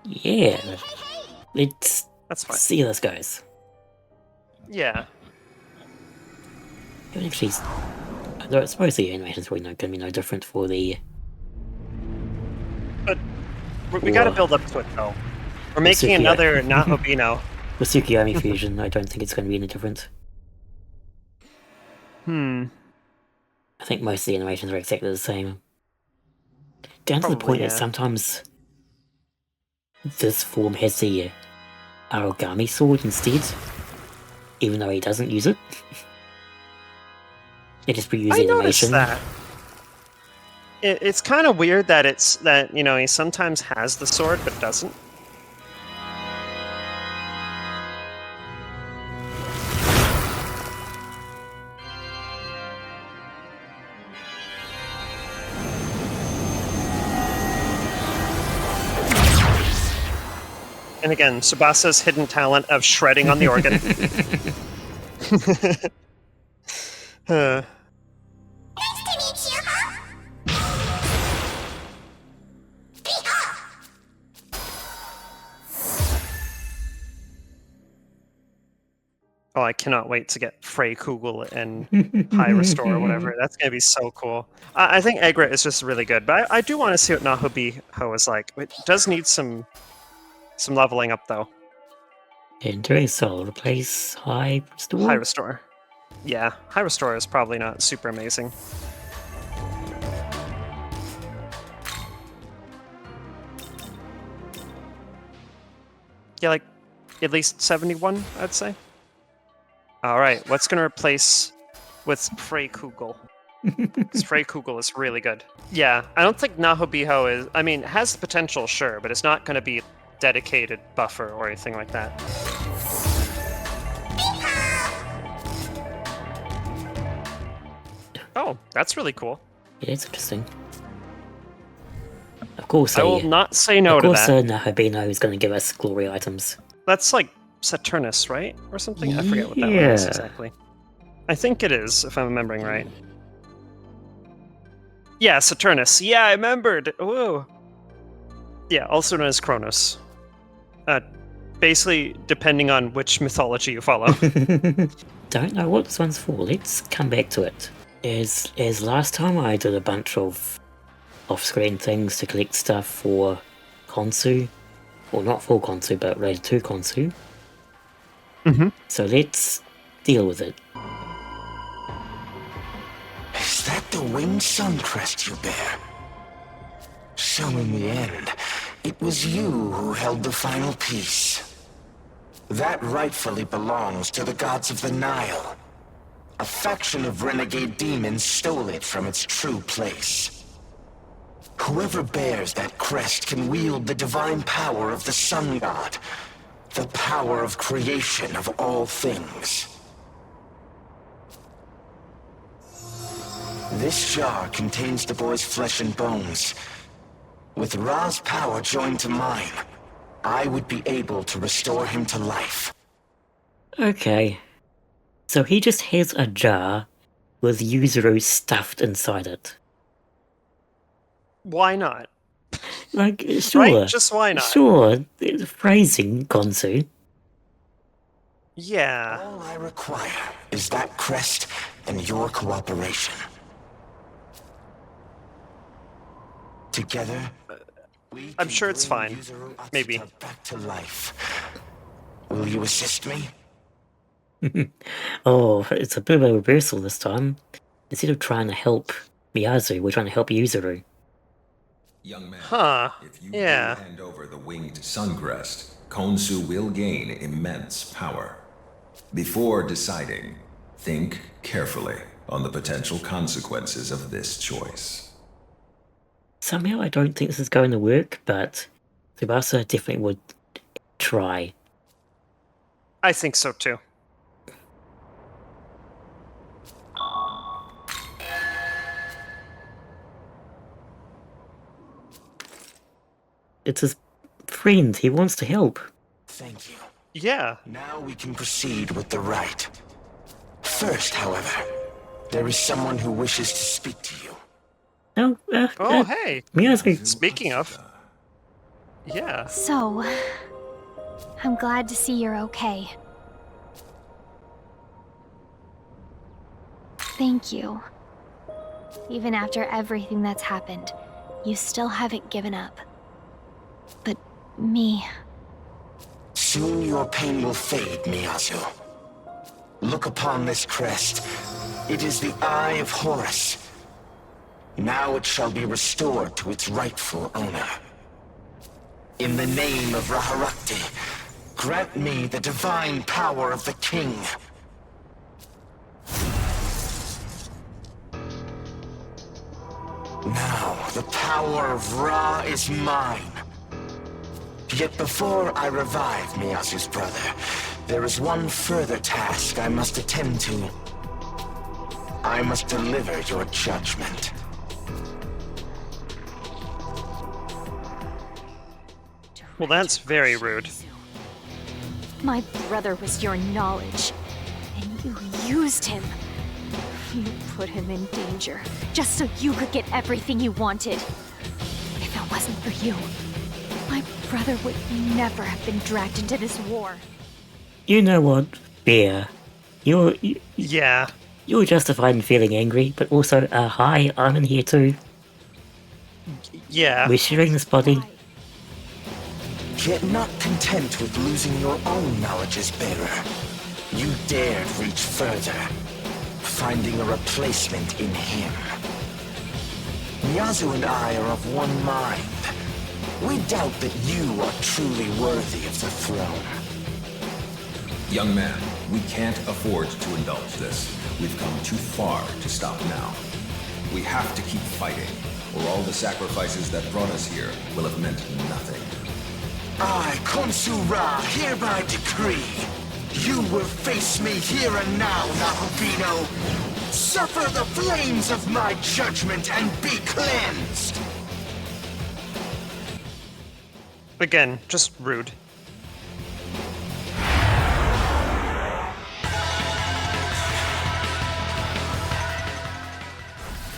Yeah. Let's That's fine. see how this goes. Yeah. It actually, although I suppose the animation's probably not going to be no different for the... But we gotta build up to it, though. We're making Sukiya. another Nahobino. The Tsukiyami fusion, I don't think it's going to be any different. Hmm. I think most of the animations are exactly the same. Down to the Probably, point yeah. that sometimes this form has the origami sword instead, even though he doesn't use it. They just reuse I the noticed animation. that. It's kind of weird that you know, he sometimes has the sword but doesn't. And again, Tsubasa's hidden talent of shredding on the organ. Nice to meet you, huh? Oh, I cannot wait to get Frey Kugel and High Restore or whatever. That's going to be so cool. I think Egret is just really good, but I do want to see what Nahobiho is like. It does need some leveling up, though. Entering Soul, replace High Restore? High Restore. Yeah, High Restore is probably not super amazing. Yeah, like at least 71, I'd say. Alright, what's going to replace with Frey Kugel? Because Frey Kugel is really good. Yeah, I don't think Nahobiho is... I mean, it has the potential, sure, but it's not going to be dedicated buffer or anything like that. Oh, that's really cool. Yeah, it's interesting. Of course, I will not say no to that. Of course, Nahobiho is going to give us glory items. That's like Saturnus, right? Or something? I forget what that one is exactly. I think it is, if I'm remembering right. Yeah, Saturnus. Yeah, I remembered. Ooh. Yeah, also known as Kronos. Basically, depending on which mythology you follow. Don't know what this one's for. Let's come back to it. As last time I did a bunch of off-screen things to collect stuff for Konsu. Well, not for Konsu, but related to Konsu. Mm-hmm. So let's deal with it. Is that the winged sun crest you bear? So in the end, it was you who held the final piece. That rightfully belongs to the gods of the Nile. A faction of renegade demons stole it from its true place. Whoever bears that crest can wield the divine power of the sun god, the power of creation of all things. This jar contains the boy's flesh and bones. With Ra's power joined to mine, I would be able to restore him to life. Okay. So he just has a jar with YUZURU stuffed inside it. Why not? Like, sure. Right? Just why not? Sure. It's phrasing, Konsu. Yeah. All I require is that crest and your cooperation. Together, I'm sure it's fine. Maybe. Back to life. Will you assist me? Oh, it's a bit of a reversal this time. Instead of trying to help Miyazu, we're trying to help YUZURU. Young man, if you yeah. hand over the winged sun crest, Konsu will gain immense power. Before deciding, think carefully on the potential consequences of this choice. Somehow I don't think this is going to work, but Tsubasa definitely would try. I think so too. It's his friend, he wants to help. Thank you. Yeah. Now we can proceed with the rite. First, however, there is someone who wishes to speak to you. No, Oh, hey. Miyazu. Speaking of. Yeah. So, I'm glad to see you're okay. Thank you. Even after everything that's happened, you still haven't given up. But me... Soon your pain will fade, Miyazu. Look upon this crest. It is the Eye of Horus. Now it shall be restored to its rightful owner. In the name of Raharakti, grant me the divine power of the king. Now, the power of Ra is mine. Yet before I revive Miyazu's brother, there is one further task I must attend to. I must deliver your judgment. Well, that's very rude. My brother was your knowledge, and you used him. You put him in danger, just so you could get everything you wanted. If it wasn't for you, my brother would never have been dragged into this war. You know what, Bear? Yeah. You're justified in feeling angry, but also, hi, I'm in here too. Yeah. We're sharing this body. Yet not content with losing your own knowledge as bearer, you dared reach further, finding a replacement in him. Nyazu and I are of one mind. We doubt that you are truly worthy of the throne. Young man, we can't afford to indulge this. We've come too far to stop now. We have to keep fighting, or all the sacrifices that brought us here will have meant nothing. I, Khonshu-Ra, hereby decree, you will face me here and now, Nahubino. Suffer the flames of my judgment and be cleansed. Again, just rude.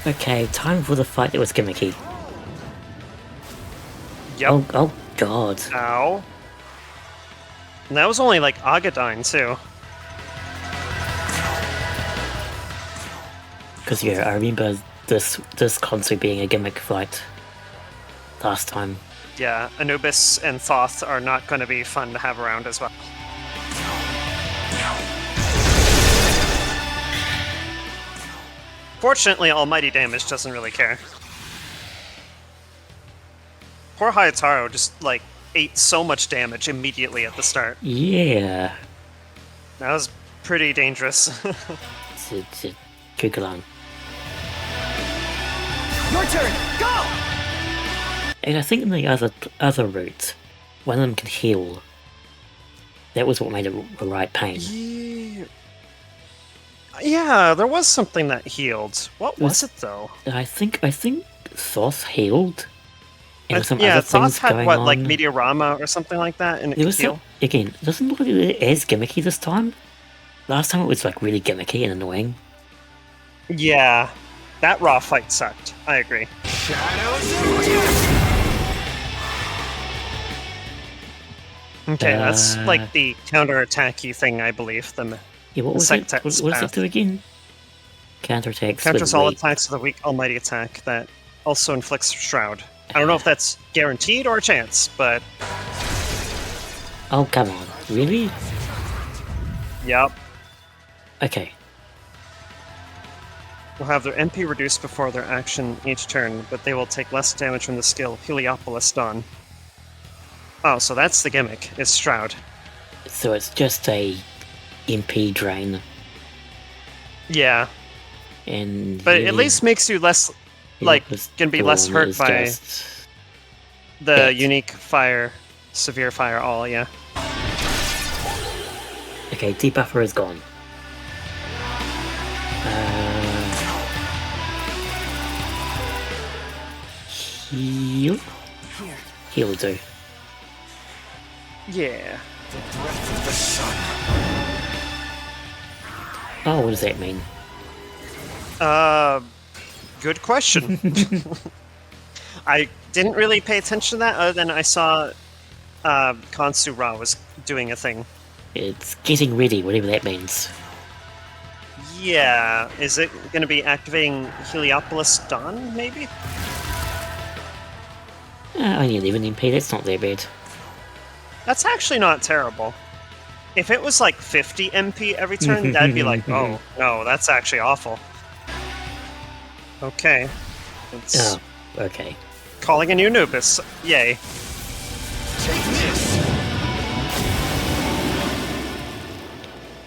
Okay, time for the fight that was gimmicky. Yep. Oh god. Ow. And that was only like Agadyne too. Because yeah, I remember this concert being a gimmick fight last time. Yeah, Anubis and Thoth are not going to be fun to have around as well. Fortunately, Almighty Damage doesn't really care. Poor Hayataro just, like, ate so much damage immediately at the start. Yeah. That was pretty dangerous. It's Kukulan. Your turn, go! And I think in the other route, one of them can heal. That was what made it the right pain. Yeah, there was something that healed. What was it though? I think Thoth healed. And some yeah, other things Thoth had going what, on. like Meteorama or something like that, and it There could was heal. again, it doesn't look as gimmicky this time. Last time it was like really gimmicky and annoying. Yeah, that raw fight sucked. I agree. Okay, that's like the counter-attacky thing, I believe. Yeah, what was it? What does it do again? Counterattacks. Counters all attacks with a weak almighty attack that also inflicts Shroud. I don't know if that's guaranteed or a chance, but... Oh, come on. Really? Yep. Okay. Will have their MP reduced before their action each turn, but they will take less damage from the skill Heliopolis Dawn. Oh, so that's the gimmick, is Shroud. So it's just a MP drain. Yeah. And but it at least makes you less, like, gonna be less hurt by the unique fire, severe fire all, yeah. Okay, debuffer is gone. Heal? Heal will do. Yeah. The breath of the sun. Oh, what does that mean? Good question. I didn't really pay attention to that other than I saw Khonshu-Ra was doing a thing. It's getting ready, whatever that means. Yeah, is it going to be activating Heliopolis Dawn, maybe? Only 11 MP, that's not that bad. That's actually not terrible. If it was like 50 MP every turn, that'd be like, oh, no, that's actually awful. Okay. Oh, okay. Calling a new Anubis. Yay. Take this.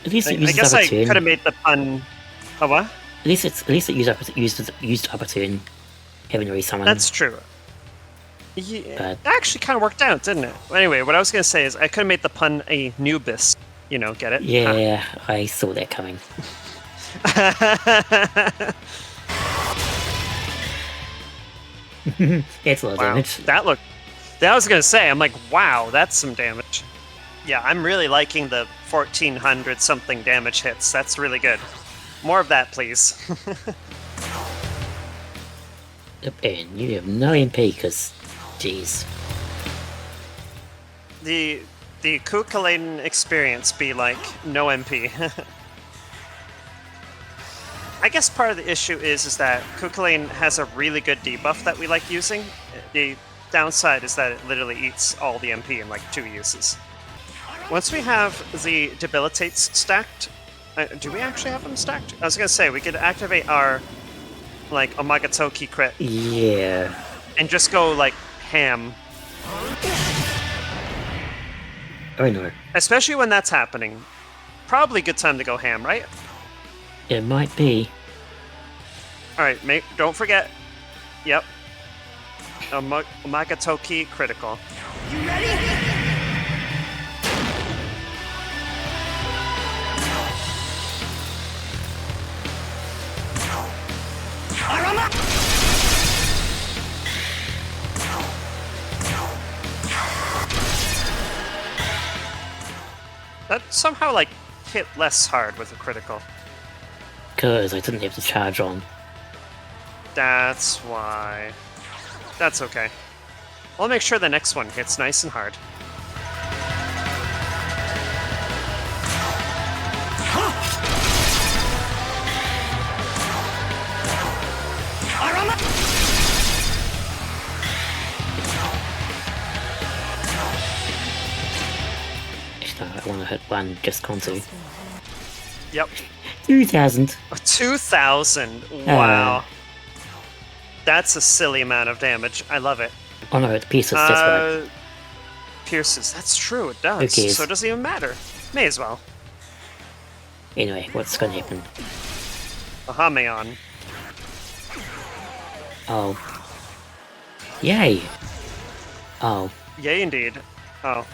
At least it I uses guess up a I turn. could have made the pun. Oh, what? At least it used up a turn. Having to resummon. That's true. Yeah, But it actually kind of worked out, didn't it? Anyway, what I was going to say is I could have made the pun a Nubis. You know, get it? yeah, I saw that coming. That's a lot of Wow. damage. That was going to say, I'm like, wow, that's some damage. Yeah, I'm really liking the 1400 something damage hits. That's really good. More of that, please. Yep, and you have no MP, because, jeez. The Kukuladen experience be like, no MP. I guess part of the issue is that Kukuladen has a really good debuff that we like using. The downside is that it literally eats all the MP in like 2 uses. Once we have the debilitates stacked, do we actually have them stacked? I was gonna say we could activate our like Omagatoki crit. Yeah. And just go like ham. Oh no. Especially when that's happening. Probably a good time to go ham, right? It might be. Alright, don't forget. Yep. Omagatoki critical. You ready? That somehow like hit less hard with a critical. Because I didn't have the charge on. That's why. That's okay. I'll make sure the next one hits nice and hard. I want to hit one just Konsu. Yep. 2,000. 2,000. Wow. That's a silly amount of damage. I love it. Oh no, it pierces this way. Pierces. That's true, it does. Okay. So it doesn't even matter. May as well. Anyway, what's gonna happen? Ahameon. Oh. Yay! Oh. Yay, indeed. Oh.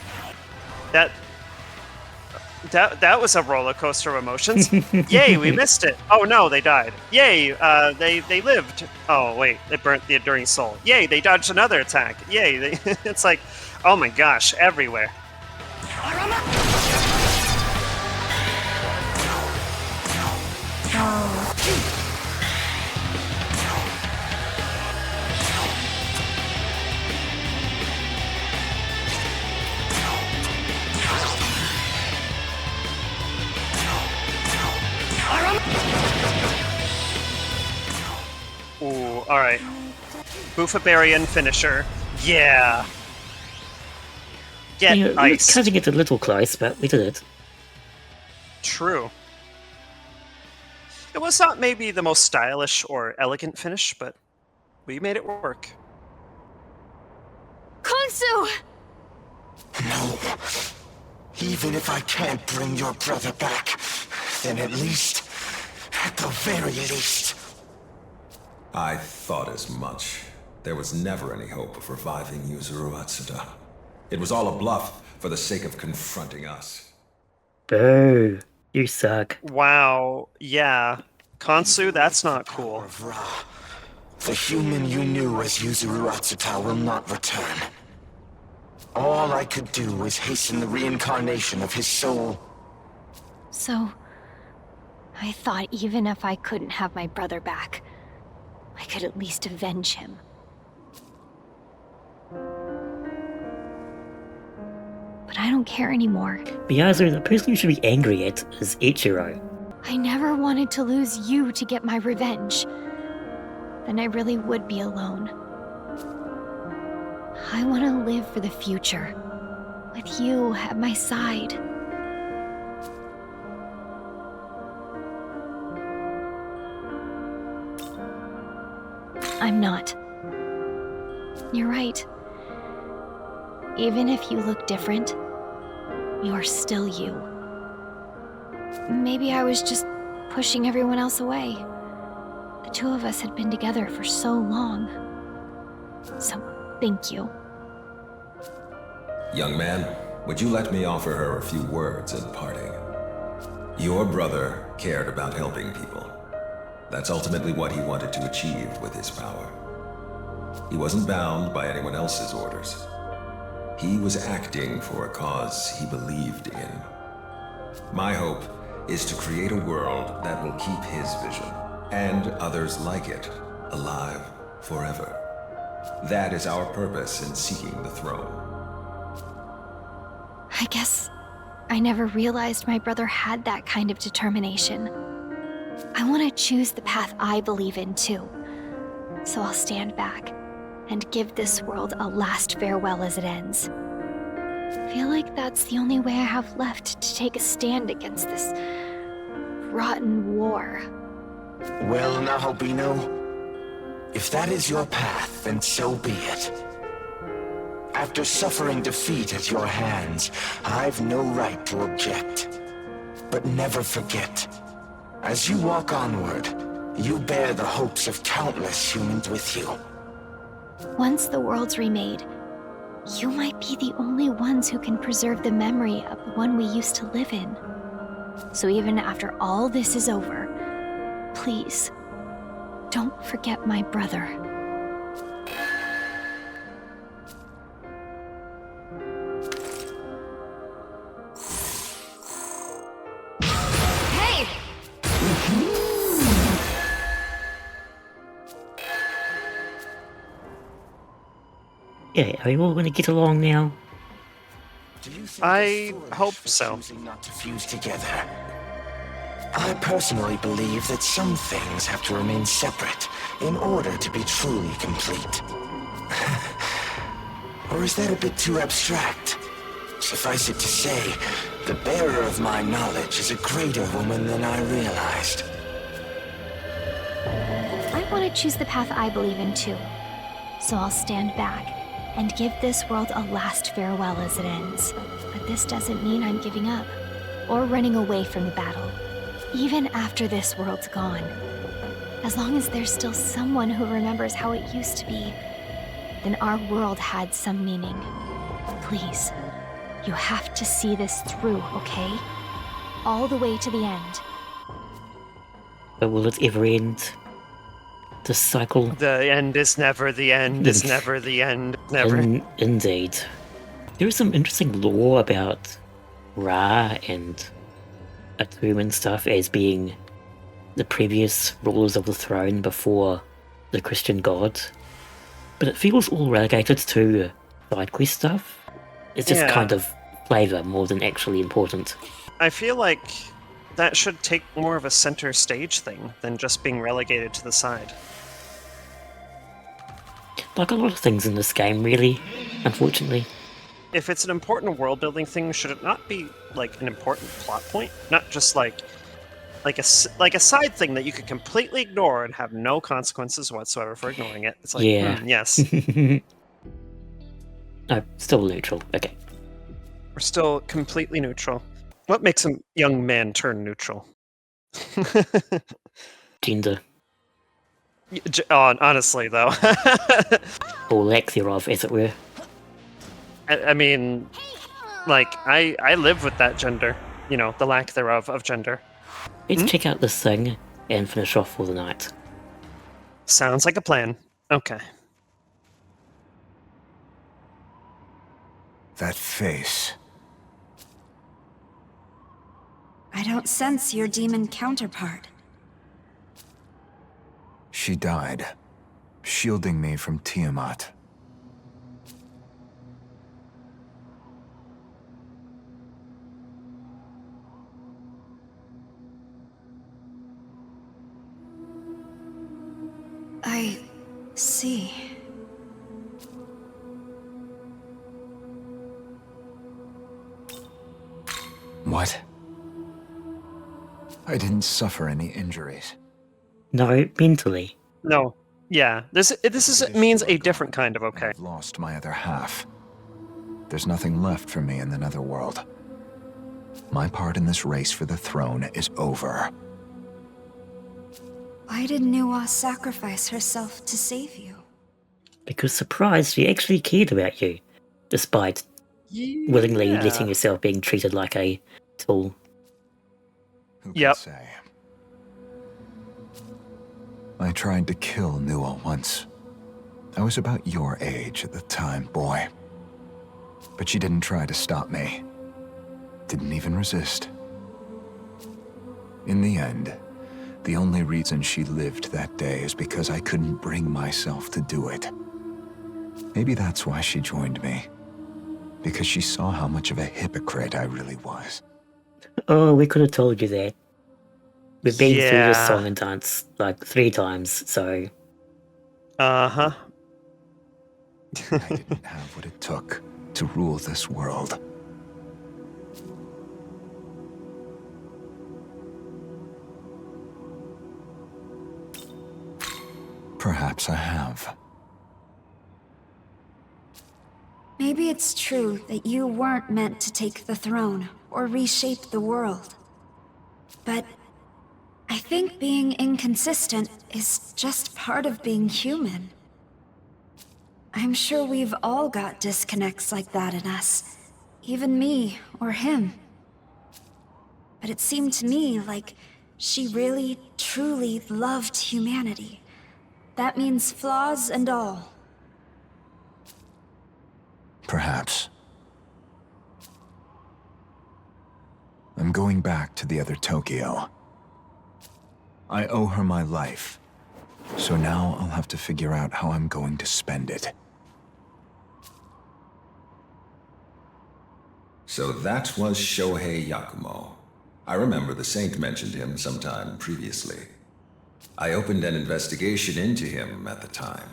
That was a roller coaster of emotions. Yay, we missed it. Oh no, they died. Yay, they lived. Oh wait, they burnt the Enduring Soul. Yay, they dodged another attack. Yay, it's like, oh my gosh, everywhere. Ooh, alright. Boofabarian finisher. Yeah! Get We ice. cutting it a little close, but we did it. True. It was not maybe the most stylish or elegant finish, but we made it work. Konsu! No. Even if I can't bring your brother back, then at least, at the very least... I thought as much. There was never any hope of reviving Yuzuru Atsuda. It was all a bluff for the sake of confronting us. Boo. You suck. Wow, yeah. Konsu, that's not cool. The human you knew as Yuzuru Atsuta will not return. All I could do was hasten the reincarnation of his soul. So, I thought even if I couldn't have my brother back, I could at least avenge him. But I don't care anymore. Miyazu, the person you should be angry at is Ichiro. I never wanted to lose you to get my revenge. Then I really would be alone. I want to live for the future, with you at my side. I'm not. You're right. Even if you look different, you're still you. Maybe I was just pushing everyone else away. The two of us had been together for so long. So, thank you. Young man, would you let me offer her a few words in parting? Your brother cared about helping people. That's ultimately what he wanted to achieve with his power. He wasn't bound by anyone else's orders. He was acting for a cause he believed in. My hope is to create a world that will keep his vision, and others like it, alive forever. That is our purpose in seeking the throne. I guess I never realized my brother had that kind of determination. I want to choose the path I believe in, too. So I'll stand back and give this world a last farewell as it ends. I feel like that's the only way I have left to take a stand against this rotten war. Well, now, Albino, if that is your path, then so be it. After suffering defeat at your hands, I've no right to object. But never forget, as you walk onward, you bear the hopes of countless humans with you. Once the world's remade, you might be the only ones who can preserve the memory of the one we used to live in. So even after all this is over, please, don't forget my brother. Hey! Yeah, are we all going to get along now? Do you think I it's foolish hope for so. choosing not to fuse together? I personally believe that some things have to remain separate in order to be truly complete. Or is that a bit too abstract? Suffice it to say, the bearer of my knowledge is a greater woman than I realized. I want to choose the path I believe in too. So I'll stand back and give this world a last farewell as it ends. But this doesn't mean I'm giving up or running away from the battle. Even after this world's gone, as long as there's still someone who remembers how it used to be, then our world had some meaning. Please, you have to see this through, okay? All the way to the end. But will it ever end? The cycle? The end is never the end, is never the end, never. Indeed. There is some interesting lore about Ra and Atum and stuff as being the previous rulers of the throne before the Christian god. But it feels all relegated to side quest stuff. It's just kind of flavor more than actually important. I feel like that should take more of a center stage thing than just being relegated to the side. Like a lot of things in this game, really, unfortunately. If it's an important world building thing, should it not be like an important plot point? Not just like a side thing that you could completely ignore and have no consequences whatsoever for ignoring it. It's like, yes. No, still neutral. Okay. We're still completely neutral. What makes a young man turn neutral? Gender. Honestly, though. Or lack thereof, as it were. I mean, like, I live with that gender. You know, the lack thereof of gender. Let's check out this thing and finish off for the night. Sounds like a plan. Okay. That face. I don't sense your demon counterpart. She died, shielding me from Tiamat. I see. What? I didn't suffer any injuries. No, mentally. No. Yeah. This means a different kind of okay. I've lost my other half. There's nothing left for me in the netherworld. My part in this race for the throne is over. Why did Nuwa sacrifice herself to save you? Because, surprise, she actually cared about you, despite willingly letting yourself being treated like a tool. Who can say? I tried to kill Nuwa once. I was about your age at the time, boy. But she didn't try to stop me. Didn't even resist. In the end, the only reason she lived that day is because I couldn't bring myself to do it. Maybe that's why she joined me. Because she saw how much of a hypocrite I really was. Oh, we could have told you that. We've been through this Yeah. song and dance like 3 times, so... Uh-huh. I didn't have what it took to rule this world. Perhaps I have. Maybe it's true that you weren't meant to take the throne or reshape the world. But I think being inconsistent is just part of being human. I'm sure we've all got disconnects like that in us. Even me or him. But it seemed to me like she really, truly loved humanity. That means flaws and all. Perhaps. I'm going back to the other Tokyo. I owe her my life, so now I'll have to figure out how I'm going to spend it. So that was Shohei Yakumo. I remember the Saint mentioned him sometime previously. I opened an investigation into him at the time,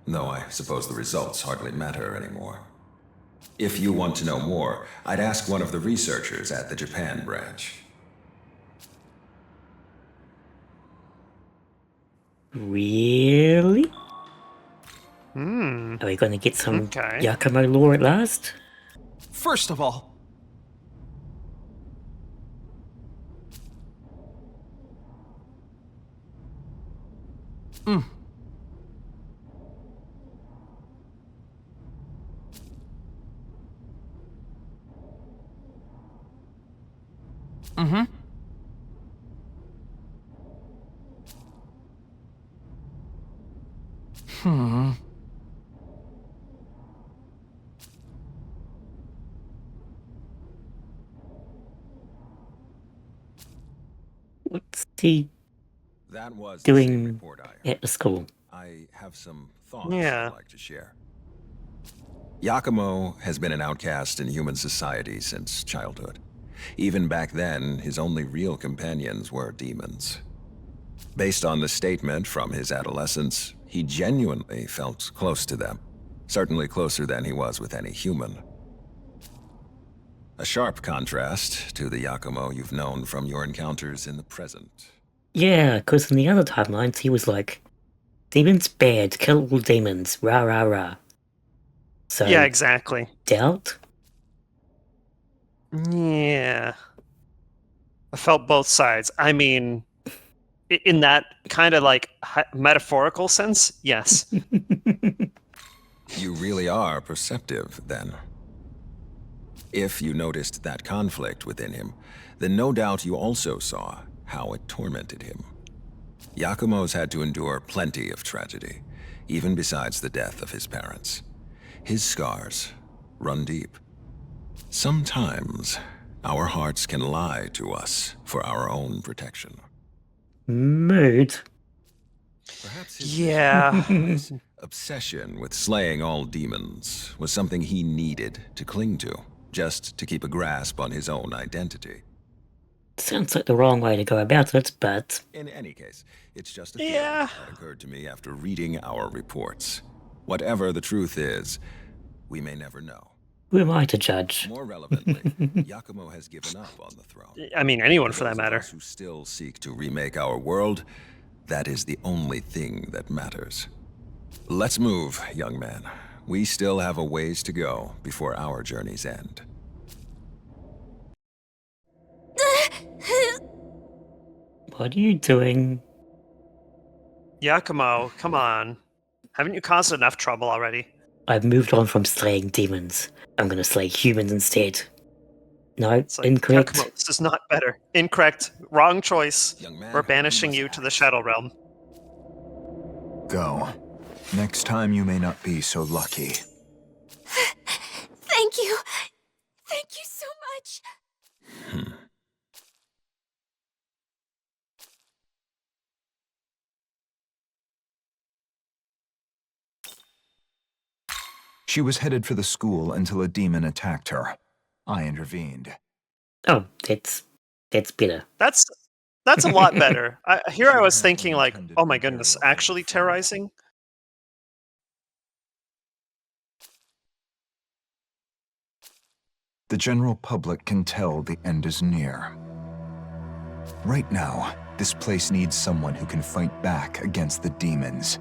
though I suppose the results hardly matter anymore. If you want to know more, I'd ask one of the researchers at the Japan branch. Really? Hmm. Are we going to get some Okay. Yakumo lore at last? First of all, What's he That was the same doing report I heard. at the school? I have some thoughts Yeah. I'd like to share. Yakumo has been an outcast in human society since childhood. Even back then, his only real companions were demons. Based on the statement from his adolescence, he genuinely felt close to them, certainly closer than he was with any human. A sharp contrast to the Yakumo you've known from your encounters in the present. Yeah, because in the other timelines he was like, demons bad, kill all demons, rah rah rah. So, Yeah, exactly. doubt? Yeah. I felt both sides. I mean, in that kind of like metaphorical sense, yes. You really are perceptive, then. If you noticed that conflict within him, then no doubt you also saw how it tormented him. Yakumo's had to endure plenty of tragedy, even besides the death of his parents. His scars run deep. Sometimes, our hearts can lie to us for our own protection. Mood. Perhaps his Yeah. his obsession with slaying all demons was something he needed to cling to, just to keep a grasp on his own identity. Sounds like the wrong way to go about it, but... In any case, it's just a feeling Yeah. that occurred to me after reading our reports. Whatever the truth is, we may never know. Who am I to judge? More relevantly, Yakumo has given up on the throne. I mean, anyone for that Those of matter. us who still seek to remake our world, that is the only thing that matters. Let's move, young man. We still have a ways to go before our journeys end. What are you doing? Yakumo, come on. Haven't you caused enough trouble already? I've moved on from slaying demons. I'm gonna slay humans instead. No, It's like, incorrect. Yakumo, this is not better. Incorrect. Wrong choice. Young man, We're banishing you you must to the act. Shadow Realm. Go. Next time you may not be so lucky. Thank She was headed for the school until a demon attacked her. I intervened. Oh, that's better. That's a lot better. Here I was thinking like, oh my goodness, actually terrorizing? The general public can tell the end is near. Right now, this place needs someone who can fight back against the demons.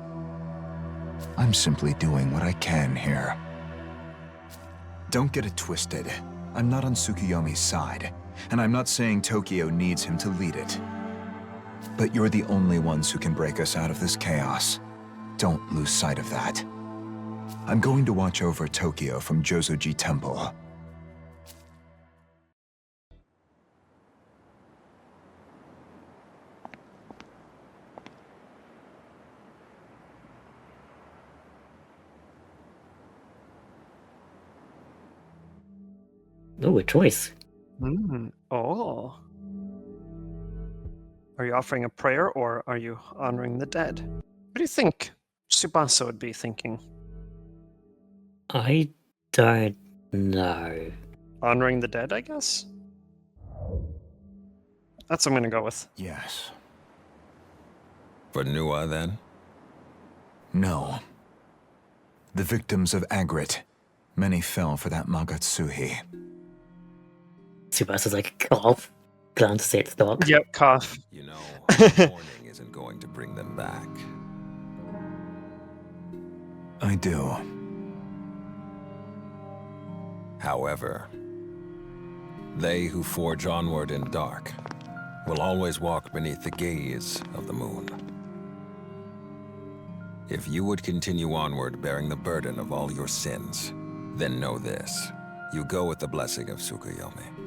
I'm simply doing what I can here. Don't get it twisted. I'm not on Tsukuyomi's side, and I'm not saying Tokyo needs him to lead it. But you're the only ones who can break us out of this chaos. Don't lose sight of that. I'm going to watch over Tokyo from Jozoji Temple. Oh, a choice. Oh. Are you offering a prayer, or are you honoring the dead? What do you think Tsubasa would be thinking? I don't know. Honoring the dead, I guess? That's what I'm gonna go with. Yes. For Nua, then? No. The victims of Agrit. Many fell for that Magatsuhi. Tsubasa's like, cough. Glances at the dog. Yep, cough. You know, mourning isn't going to bring them back. I do. However, they who forge onward in dark will always walk beneath the gaze of the moon. If you would continue onward bearing the burden of all your sins, then know this. You go with the blessing of Tsukuyomi.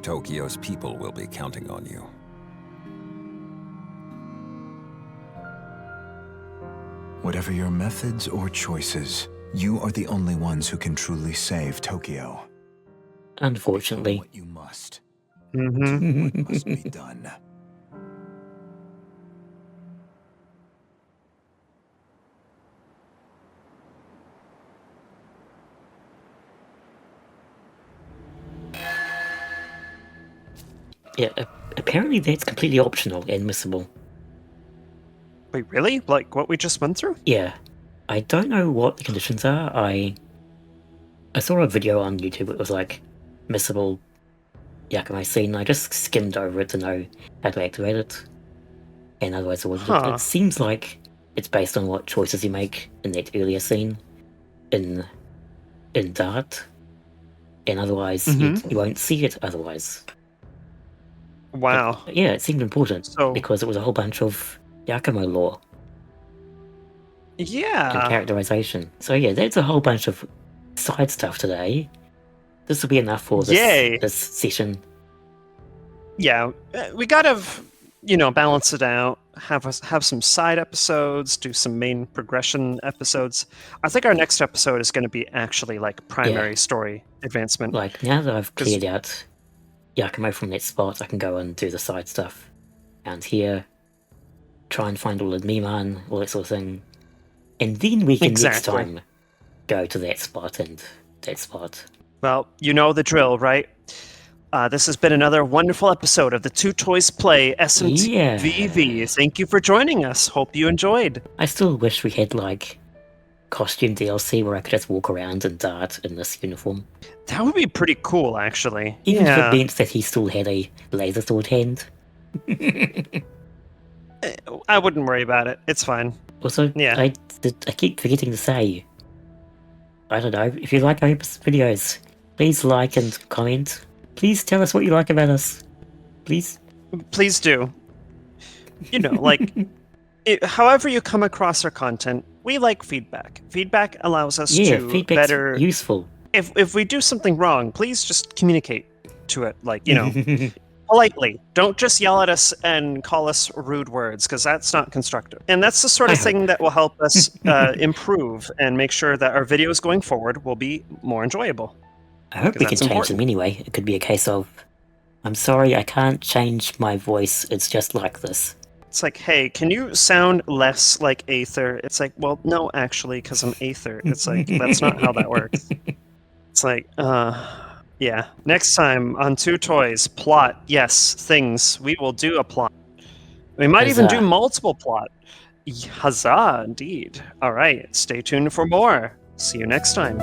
Tokyo's people will be counting on you. Whatever your methods or choices, you are the only ones who can truly save Tokyo. Unfortunately. What you must. Mm-hmm. What must be done. Yeah, apparently that's completely optional and missable. Wait, really? Like what we just went through? Yeah. I don't know what the conditions are. I saw a video on YouTube. It was like, missable Yakumo scene. I just skimmed over it to know how to activate it. And otherwise it wouldn't. It seems like it's based on what choices you make in that earlier scene in Dart. And otherwise you won't see it otherwise. Wow. But, yeah, it seemed important because it was a whole bunch of Yakumo lore. Yeah. And characterization. So yeah, that's a whole bunch of side stuff today. This will be enough for this session. Yeah, we gotta, balance it out. Have some side episodes, do some main progression episodes. I think our next episode is going to be actually like primary story advancement. Like now that I've cleared out Yakumo from that spot, I can go and do the side stuff. And here, try and find all the Miman, all that sort of thing. And then we can next time go to that spot and that spot. Well, you know the drill, right? This has been another wonderful episode of the Two Toys Play SMTVV. Thank you for joining us. Hope you enjoyed. I still wish we had, like, costume DLC where I could just walk around and dart in this uniform. That would be pretty cool, actually. Even if it meant that he still had a laser sword hand. I wouldn't worry about it. It's fine. Also, I keep forgetting to say, I don't know, if you like our videos, please like and comment. Please tell us what you like about us. Please. Please do. However you come across our content, we like feedback. Feedback allows us to feedback's better... useful. If we do something wrong, please just communicate to it, politely. Don't just yell at us and call us rude words, because that's not constructive. And that's the sort of thing that will help us improve and make sure that our videos going forward will be more enjoyable. I hope we can change them anyway. It could be a case of, I'm sorry, I can't change my voice. It's just like this. It's like, hey, can you sound less like Aether? It's like, well, no, actually, because I'm Aether. It's like, that's not how that works. It's like, yeah. Next time on Two Toys, plot, yes, things. We will do a plot. We might even do multiple plot. Huzzah, indeed. All right, stay tuned for more. See you next time.